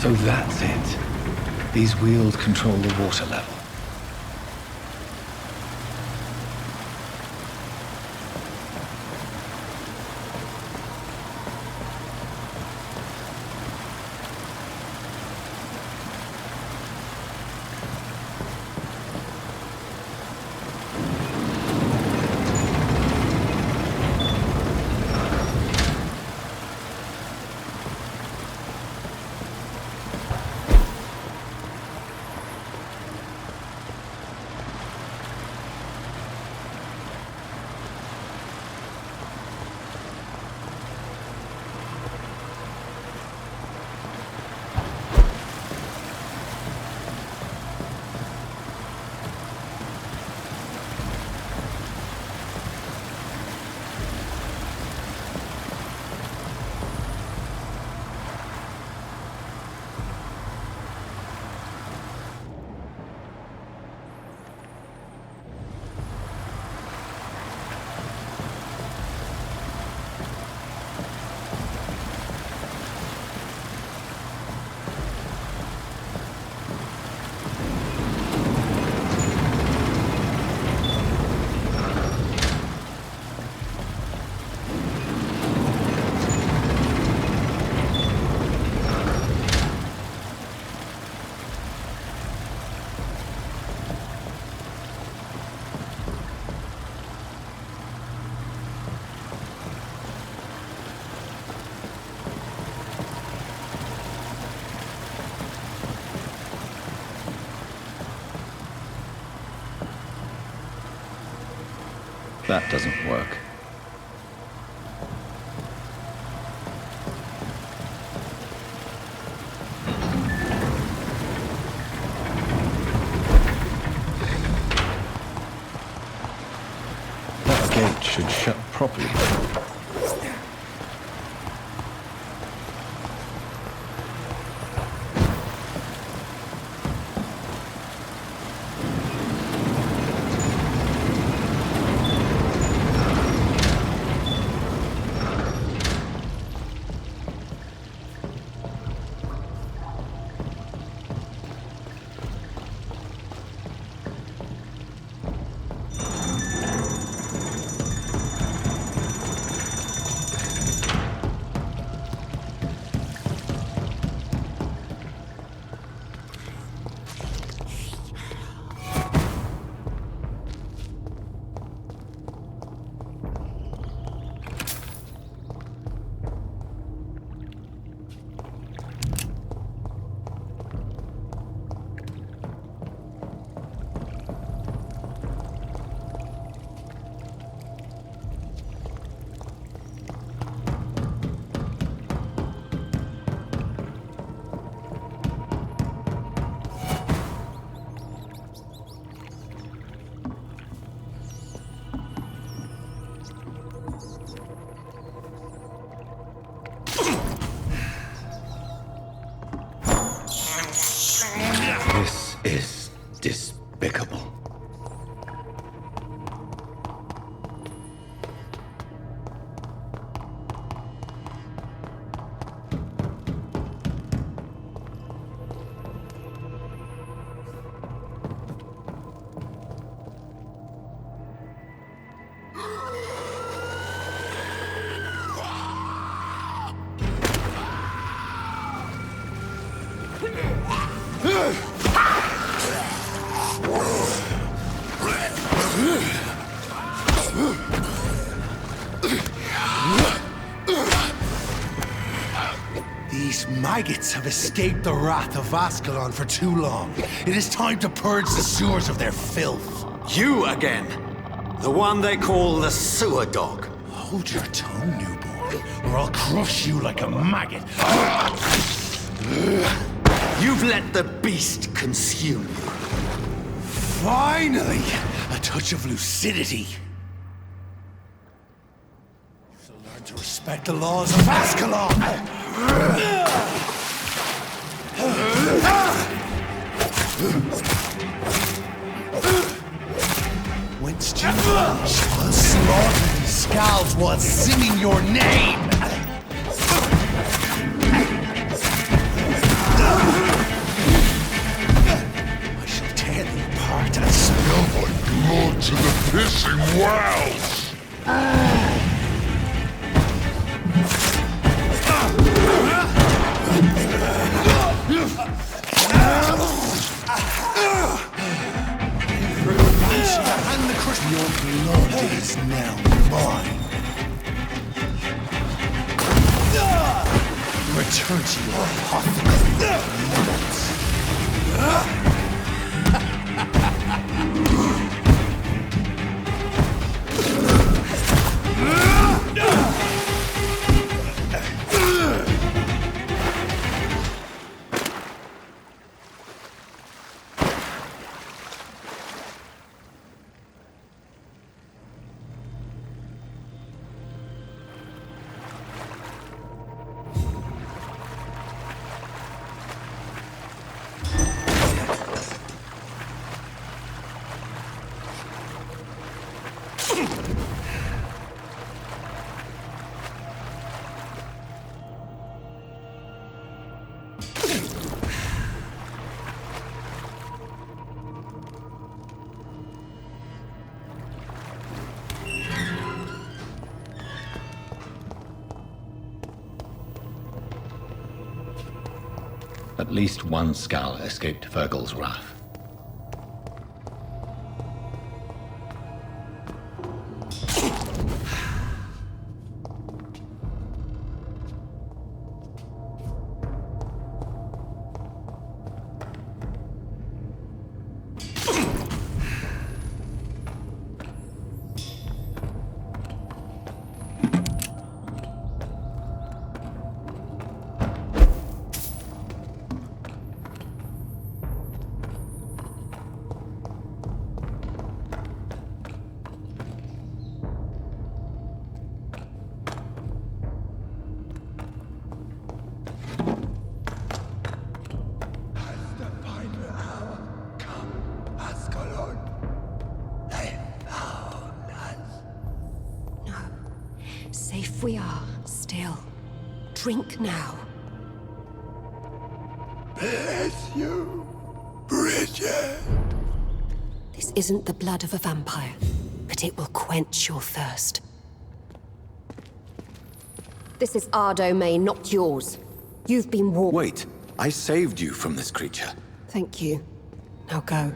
So that's it. These wheels control the water level. That doesn't work. That gate should shut properly. This is despicable. These maggots have escaped the wrath of Ascalon for too long. It is time to purge the sewers of their filth. You again! The one they call the sewer dog. Hold your tongue, newborn, or I'll crush you like a maggot. You've let the beast consume you. Finally! A touch of lucidity. So learn to respect the laws of Ascalon! Whence do you launch? I'll slaughter these scalds while singing your name! blood to the pissing wells! And the crushed, your blood is now mine. Return to your apothecary. At least one skull escaped Fergal's wrath. Safe we are, still. Drink now. Bless you, Bridget. This isn't the blood of a vampire, but it will quench your thirst. This is our domain, not yours. You've been warned. Wait, I saved you from this creature. Thank you. Now go.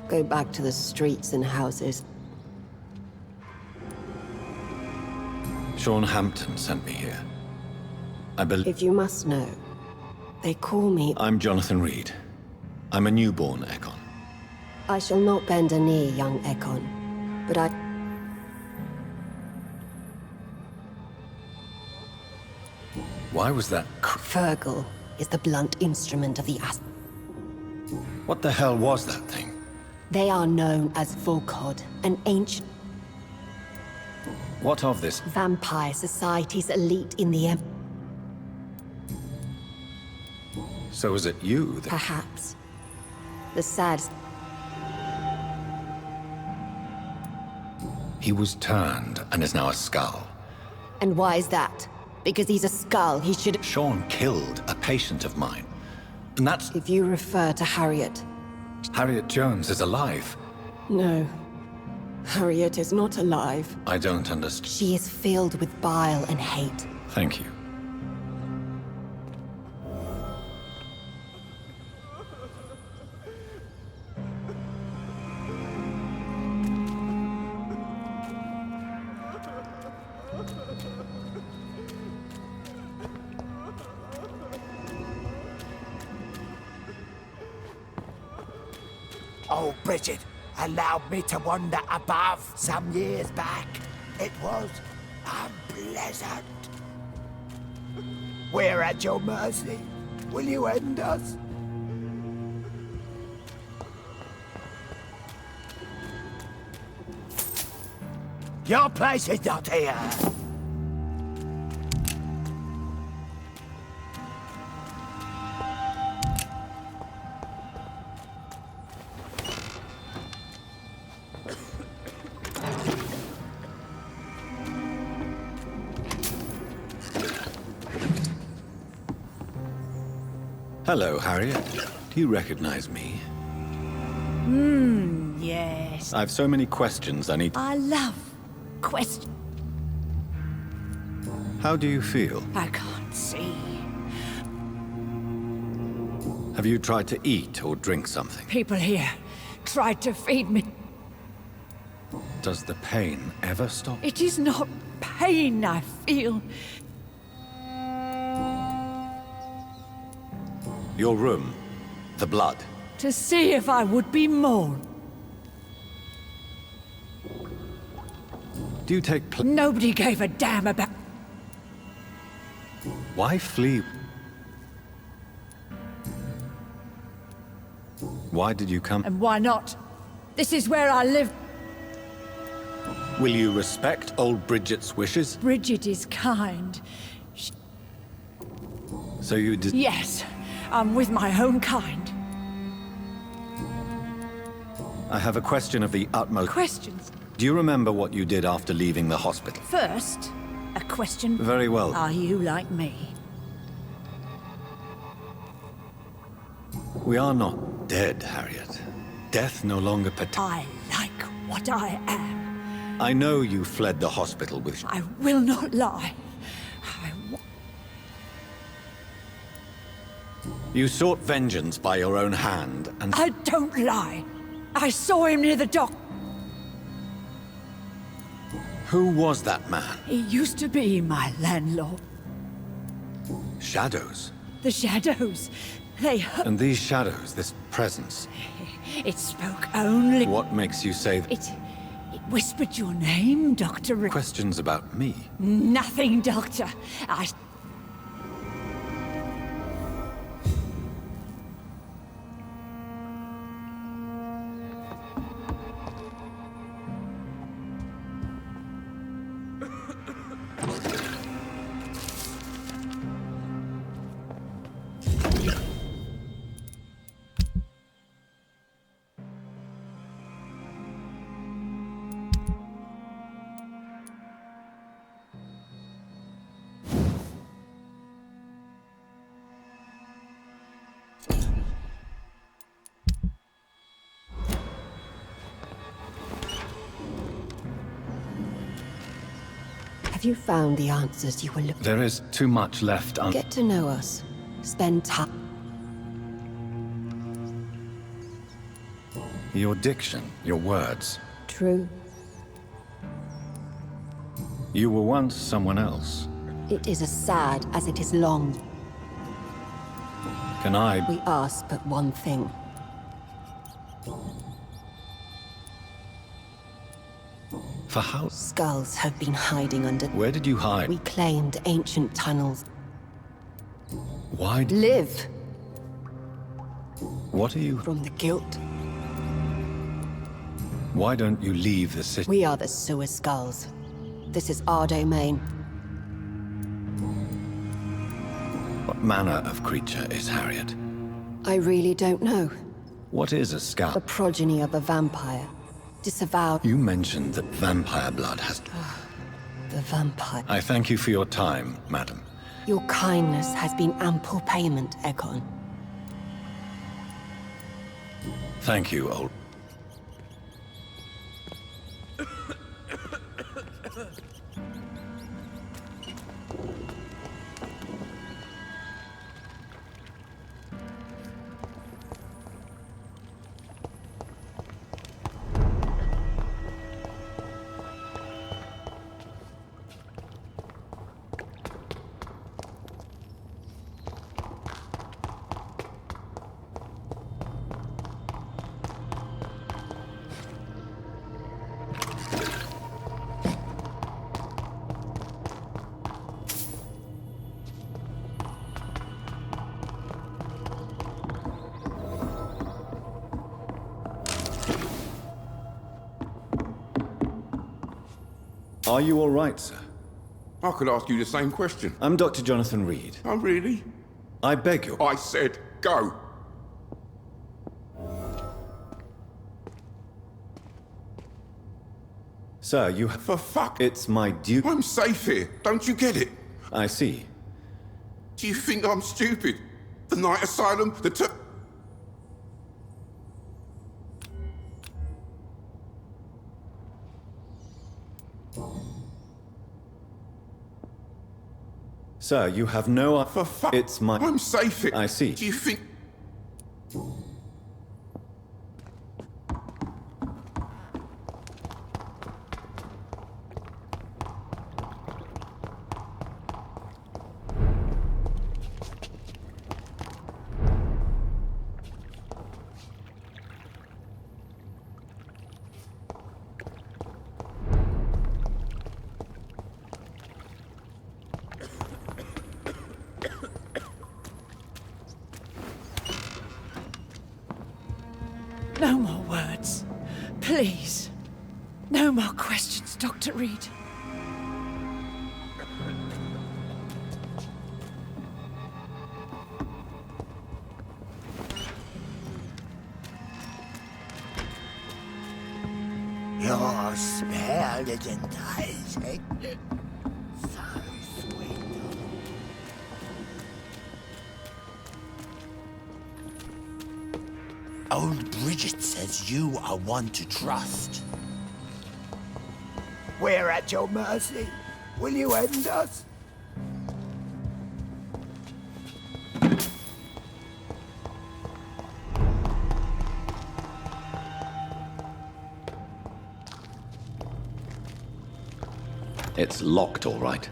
Go back to the streets and houses. Sean Hampton sent me here. I believe... If you must know, they call me... I'm Jonathan Reed. I'm a newborn Ekon. I shall not bend a knee, young Ekon, but I... Why was that Fergal is the blunt instrument of the What the hell was that thing? They are known as Volkod, an ancient... What of this? Vampire society's elite in the So is it you that... Perhaps. The sad... He was turned and is now a skull. And why is that? Because he's a skull, he should... Sean killed a patient of mine. And that's... If you refer to Harriet... Harriet Jones is alive. No. Harriet is not alive. I don't understand. She is filled with bile and hate. Thank you. Oh, Bridget allowed me to wander above some years back. It was unpleasant. We're at your mercy. Will you end us? Your place is not here. Hello, Harriet. Do you recognize me? Hmm. Yes. I've so many questions I need. I love questions. How do you feel? I can't see. Have you tried to eat or drink something? People here tried to feed me. Does the pain ever stop? It is not pain I feel. Your room, the blood. To see if I would be more. Do you take Nobody gave a damn about... Why flee? Why did you come? And why not? This is where I live. Will you respect old Bridget's wishes? Bridget is kind. So you did... Yes, I'm with my own kind. I have a question of the utmost... Questions? Do you remember what you did after leaving the hospital? First, a question. Very well. Are you like me? We are not dead, Harriet. Death no longer I like what I am. I know you fled the hospital with... I will not lie. You sought vengeance by your own hand, and... I don't lie. I saw him near the dock. Who was that man? He used to be my landlord. Shadows. The shadows. They... And these shadows, this presence... It spoke only... What makes you say... It whispered your name, Doctor... Questions about me? Nothing, Doctor. I... Have you found the answers you were looking for? There is too much left Get to know us. Spend time. Your diction, your words. True. You were once someone else. It is as sad as it is long. Can I... We ask but one thing. For how... Skulls have been hiding under... Where did you hide? We claimed ancient tunnels. Why... Live! What are you... From the guilt. Why don't you leave the city? We are the sewer skulls. This is our domain. What manner of creature is Harriet? I really don't know. What is a skull? The progeny of a vampire. Disavowed. You mentioned that vampire blood has... The vampire. I thank you for your time, madam. Your kindness has been ample payment, Egon. Thank you, old... Are you all right, sir? I could ask you the same question. I'm Dr. Jonathan Reed. Oh, really? I beg you. I said go. Sir, you... For fuck... It's my duty... I'm safe here. Don't you get it? I see. Do you think I'm stupid? The night asylum, the Sir, you have no... For fuck... It's my... I'm safe here. I see. Do you think... No more words. Please. No more questions, Dr. Reed. Your smell is enticing. So sweet. Old Bridget says you are one to trust. We're at your mercy. Will you end us? It's locked, all right.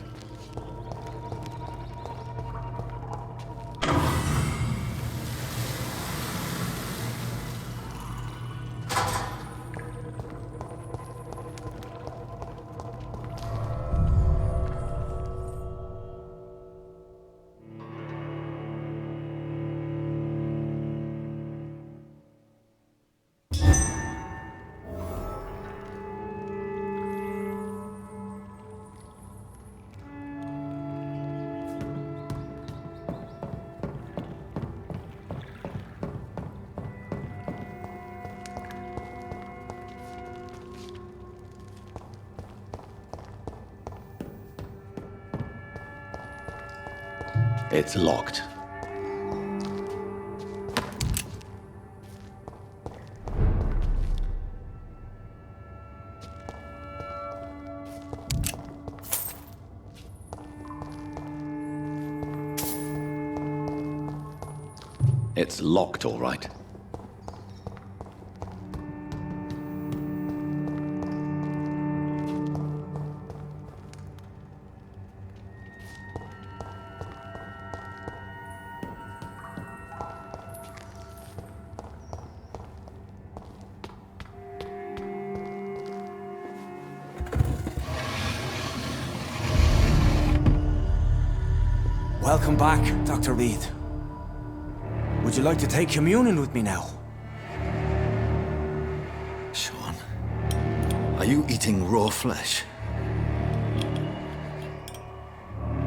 It's locked. It's locked, all right. Welcome back, Dr. Reed. Would you like to take communion with me now? Sean, are you eating raw flesh?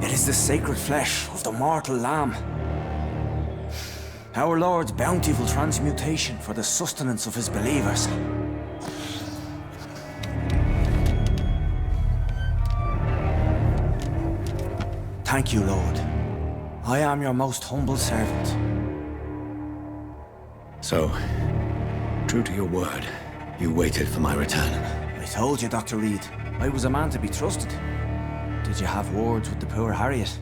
It is the sacred flesh of the mortal lamb. Our Lord's bountiful transmutation for the sustenance of his believers. Thank you, Lord. I am your most humble servant. So, true to your word, you waited for my return. I told you, Dr. Reed, I was a man to be trusted. Did you have words with the poor Harriet?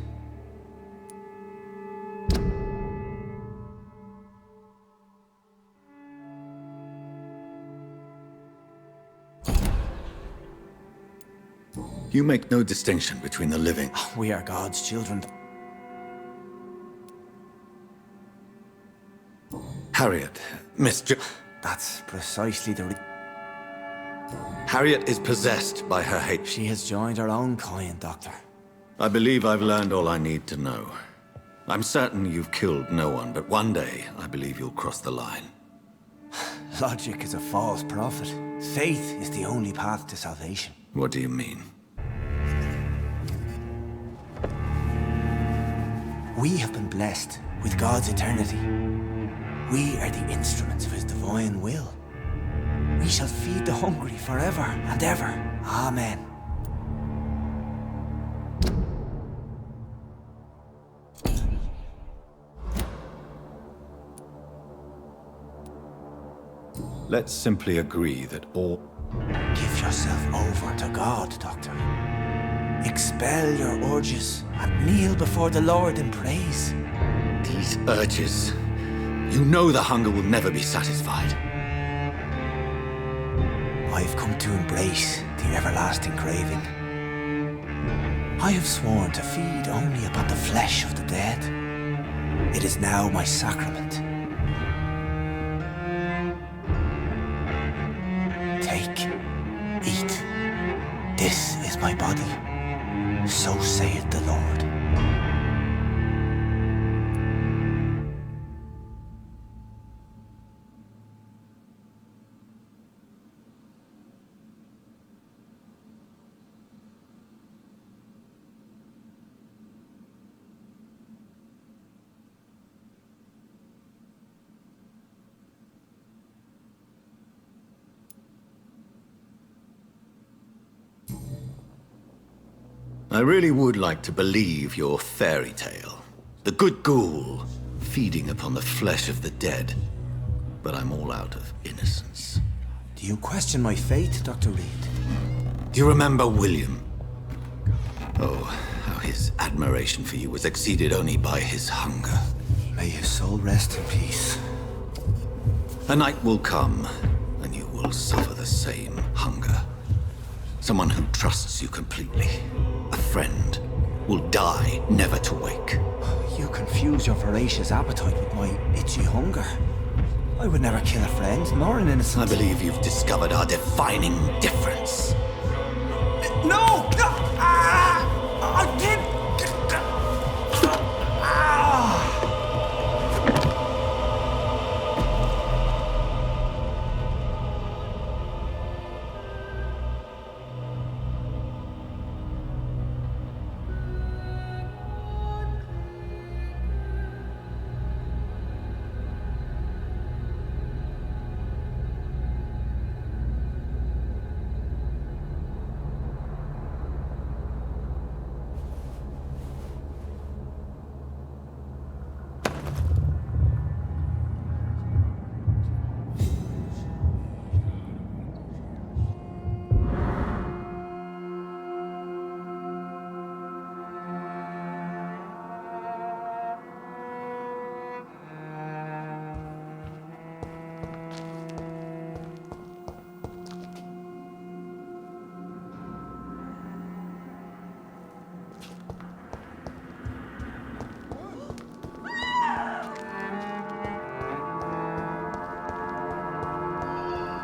You make no distinction between the living. We are God's children. Harriet, That's precisely the Harriet is possessed by her hate. She has joined her own kind, Doctor. I believe I've learned all I need to know. I'm certain you've killed no one, but one day I believe you'll cross the line. Logic is a false prophet. Faith is the only path to salvation. What do you mean? We have been blessed with God's eternity. We are the instruments of his divine will. We shall feed the hungry forever and ever. Amen. Let's simply agree that all... Give yourself over to God, Doctor. Expect dispel your urges and kneel before the Lord in praise. These urges. You know the hunger will never be satisfied. I've come to embrace the everlasting craving. I have sworn to feed only upon the flesh of the dead. It is now my sacrament. Take, eat. This is my body. So saith the Lord. I really would like to believe your fairy tale. The good ghoul feeding upon the flesh of the dead. But I'm all out of innocence. Do you question my faith, Dr. Reed? Do you remember William? Oh, how his admiration for you was exceeded only by his hunger. May his soul rest in peace. A night will come, and you will suffer the same hunger. Someone who trusts you completely, a friend, will die never to wake. You confuse your voracious appetite with my itchy hunger. I would never kill a friend, nor an innocent. I believe you've discovered our defining difference. No! No! I did!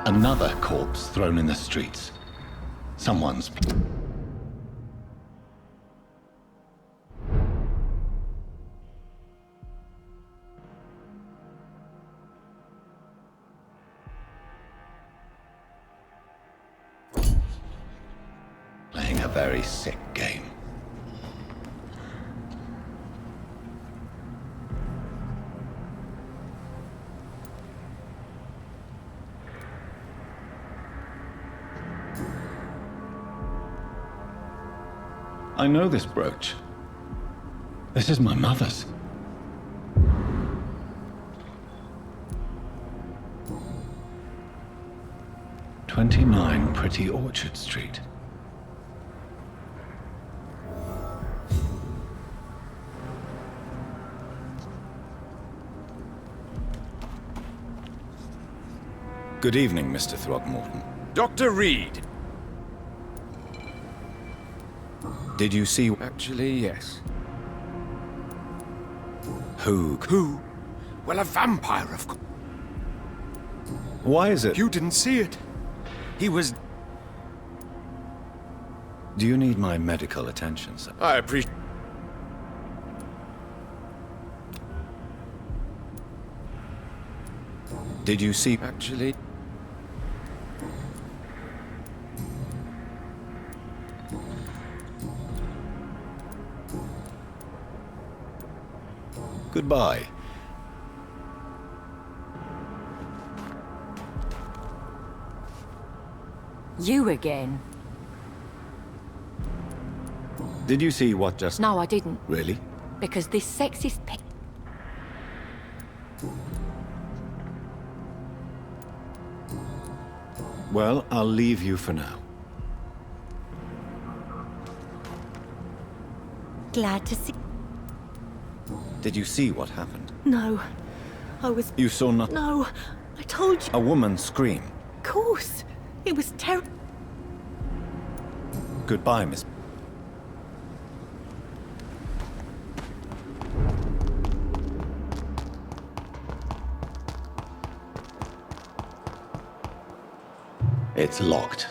Another corpse thrown in the streets. Someone's... playing a very sick game. I know this brooch. This is my mother's. "29 Pretty Orchard Street." Good evening, Mr. Throckmorton. Dr. Reed! Did you see... Actually, yes. Who? Who? Well, a vampire, of course. Why is it? You didn't see it. He was... Do you need my medical attention, sir? I appreciate... Did you see... Actually... Goodbye. You again? Did you see what just... No, I didn't. Really? Because this sexist Well, I'll leave you for now. Glad to see... Did you see what happened? No. I was... You saw nothing? No. I told you... A woman scream. Of course. It was terrible. Goodbye, Miss... It's locked.